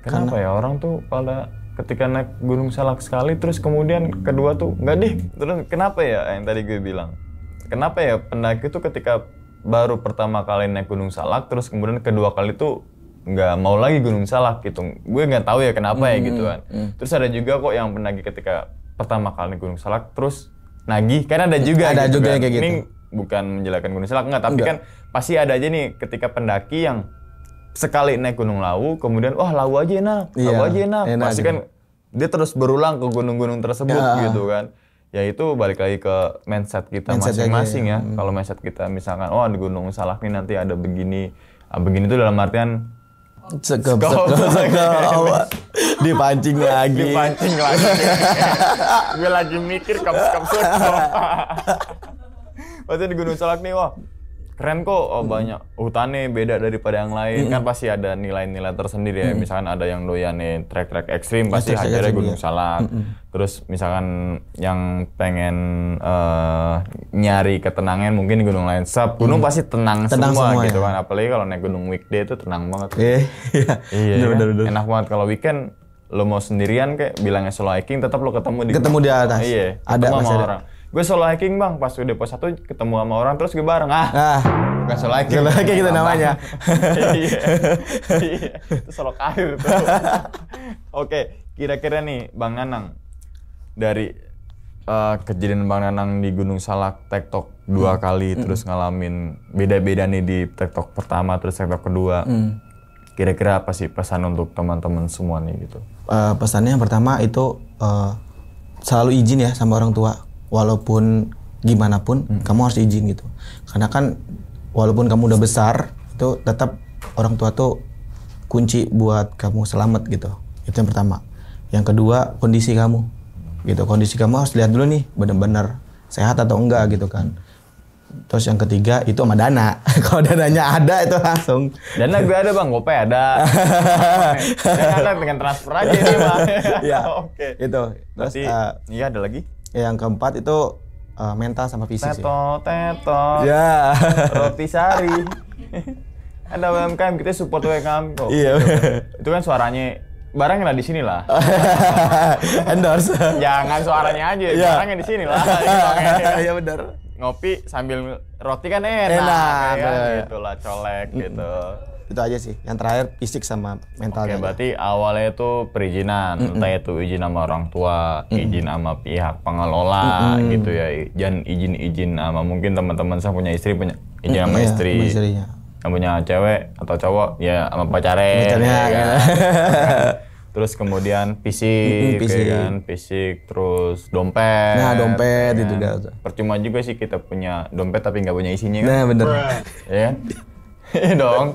Speaker 2: Kenapa ya orang tuh pada ketika naik Gunung Salak sekali terus kemudian kedua tuh enggak deh. Terus kenapa ya yang tadi gue bilang? Kenapa ya pendaki tuh ketika baru pertama kali naik Gunung Salak terus kemudian kedua kali tuh nggak mau lagi Gunung Salak gitu. Gue nggak tahu ya kenapa ya gitu kan. Terus ada juga kok yang pendaki ketika pertama kali naik Gunung Salak terus nagih, kan ada juga
Speaker 1: ada
Speaker 2: gitu
Speaker 1: juga
Speaker 2: kan.
Speaker 1: kayak gitu.
Speaker 2: Ini bukan menjelekan Gunung Salak enggak, tapi kan pasti ada aja nih ketika pendaki yang sekali naik Gunung Lawu kemudian Lawu aja enak, Lawu aja enak. Pasti kan dia terus berulang ke gunung-gunung tersebut gitu kan. Ya itu balik lagi ke mindset kita masing-masing ya. Kalau mindset kita misalkan di Gunung Salak nih nanti ada begini. Begini itu dalam artian
Speaker 1: sekep. Dipancing lagi.
Speaker 2: Gue lagi mikir kap-kap. Pasti di Gunung Salak nih keren kok, banyak hutannya beda daripada yang lain. Kan pasti ada nilai-nilai tersendiri ya. Misalkan ada yang doyan trek-trek ekstrim pasti hajarnya Gunung Salak. Terus misalkan yang pengen nyari ketenangan mungkin di gunung lain. Gunung pasti tenang semua gitu kan. Apalagi kalau naik gunung weekday itu tenang banget. Iya. Bener. Enak banget kalau weekend lo mau sendirian kayak bilangnya solo hiking tetap lo ketemu
Speaker 1: di atas.
Speaker 2: Iya, ketemu sama orang. Gue solo hiking Bang, pas udah pos 1 ketemu sama orang terus gue bareng. Bukan solo hiking.
Speaker 1: Solo hiking gitu namanya.
Speaker 2: Iya. Itu solo karir tuh. Oke, kira-kira nih Bang Nanang dari kejadian Bang Nanang di Gunung Salak tektok 2 kali terus ngalamin beda-beda nih di tektok pertama terus tektok kedua. Kira-kira apa sih pesan untuk teman-teman semua nih gitu?
Speaker 1: Pesannya yang pertama itu selalu izin ya sama orang tua. Walaupun gimana pun kamu harus izin gitu. Karena kan walaupun kamu udah besar itu tetap orang tua tuh kunci buat kamu selamat gitu. Itu yang pertama. Yang kedua kondisi kamu. gitu. Kondisi kamu harus lihat dulu nih bener-bener sehat atau enggak gitu kan. Terus yang ketiga itu sama dana. Kalau dananya ada itu langsung.
Speaker 2: Dana gue ada bang, GoPay ada. Ada dengan transfer aja nih bang.
Speaker 1: Iya.
Speaker 2: Oke.
Speaker 1: Itu. Terus
Speaker 2: iya ada lagi.
Speaker 1: Yang keempat itu mental sama fisik sih.
Speaker 2: Teto.
Speaker 1: Ya.
Speaker 2: Roti sari. Ada UMKM kita support UMKM kok.
Speaker 1: Iya.
Speaker 2: Itu kan suaranya barangnya lah di sini lah.
Speaker 1: Endorse.
Speaker 2: Jangan suaranya aja, barangnya di sini lah.
Speaker 1: Iya benar.
Speaker 2: Ngopi sambil roti kan enak kan? Gitu lah, colek gitu.
Speaker 1: Itu aja sih. Yang terakhir fisik sama mentalnya.
Speaker 2: Oke, berarti awalnya itu perizinan, entah itu izin sama orang tua, izin sama pihak pengelola gitu ya, dan izin sama mungkin teman-teman saya punya istri, punya izin sama istri.
Speaker 1: Istrinya.
Speaker 2: Yang punya cewek atau cowok ya sama pacarnya. Ya. Terus kemudian fisik, kan? Fisik, terus dompet.
Speaker 1: Nah, dompet
Speaker 2: ya.
Speaker 1: itu juga.
Speaker 2: Percuma juga sih kita punya dompet tapi nggak punya isinya kan?
Speaker 1: Nah, bener.
Speaker 2: Ya kan? Iya dong.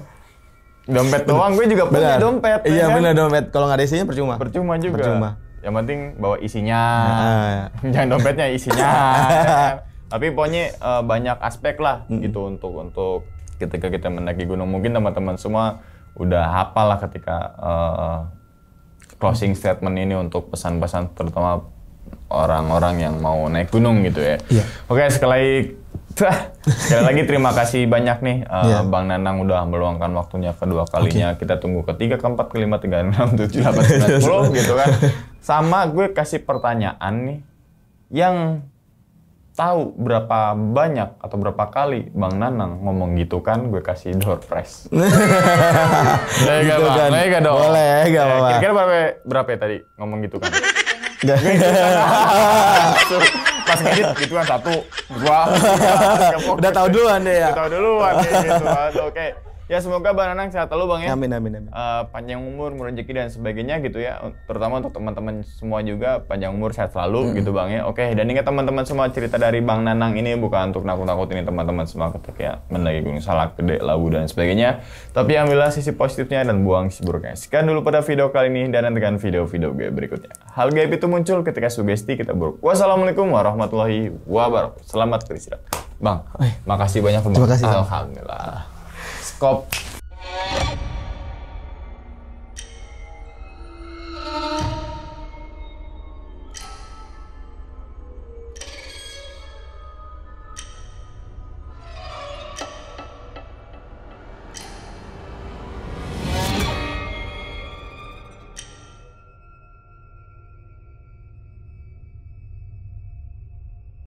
Speaker 2: Dompet doang, gue juga punya dompet.
Speaker 1: Iya,
Speaker 2: kan?
Speaker 1: bener dompet. Kalau nggak ada isinya percuma.
Speaker 2: Percuma juga.
Speaker 1: Percuma.
Speaker 2: Yang penting bawa isinya. Jangan dompetnya isinya. Tapi pokoknya banyak aspek lah gitu untuk ketika kita mendaki gunung. Mungkin teman-teman semua udah hafal lah ketika closing statement ini untuk pesan-pesan terutama orang-orang yang mau naik gunung gitu ya.
Speaker 1: Iya.
Speaker 2: Oke, sekali lagi terima kasih banyak nih Bang Nanang udah meluangkan waktunya kedua kalinya. Kita tunggu ketiga, keempat, kelima, 36, 7, 8, 9, 10 gitu kan. Sama gue kasih pertanyaan nih yang tahu berapa banyak atau berapa kali Bang Nanang ngomong gitu kan, gue kasih door prize.
Speaker 1: Gitu kan.
Speaker 2: Boleh dong?
Speaker 1: Boleh, gak apa-apa.
Speaker 2: Kira-kira berapa ya tadi ngomong gitu kan?
Speaker 1: Gak.
Speaker 2: Pas ngedit gitu kan 1, 2, 3.
Speaker 1: Udah tahu duluan deh ya.
Speaker 2: Udah tahu duluan gitu. Oke. Ya semoga Bang Nanang sehat selalu Bang ya.
Speaker 1: Amin.
Speaker 2: Panjang umur, rezeki dan sebagainya gitu ya. Terutama untuk teman-teman semua juga panjang umur, sehat selalu gitu Bang ya. Oke, dan ingat teman-teman semua cerita dari Bang Nanang ini bukan untuk nakut-nakutin teman-teman semua ketika mendaki Gunung Salak, Gede, Lawu dan sebagainya. Tapi ambillah sisi positifnya dan buang sisi buruknya. Sekian dulu pada video kali ini dan nantikan video-video gue berikutnya. Hal gaib itu muncul ketika sugesti kita buruk. Wassalamualaikum warahmatullahi wabarakatuh. Selamat beristirahat. Bang, makasih banyak Bang.
Speaker 1: Terima kasih.
Speaker 2: Alhamdulillah. Skop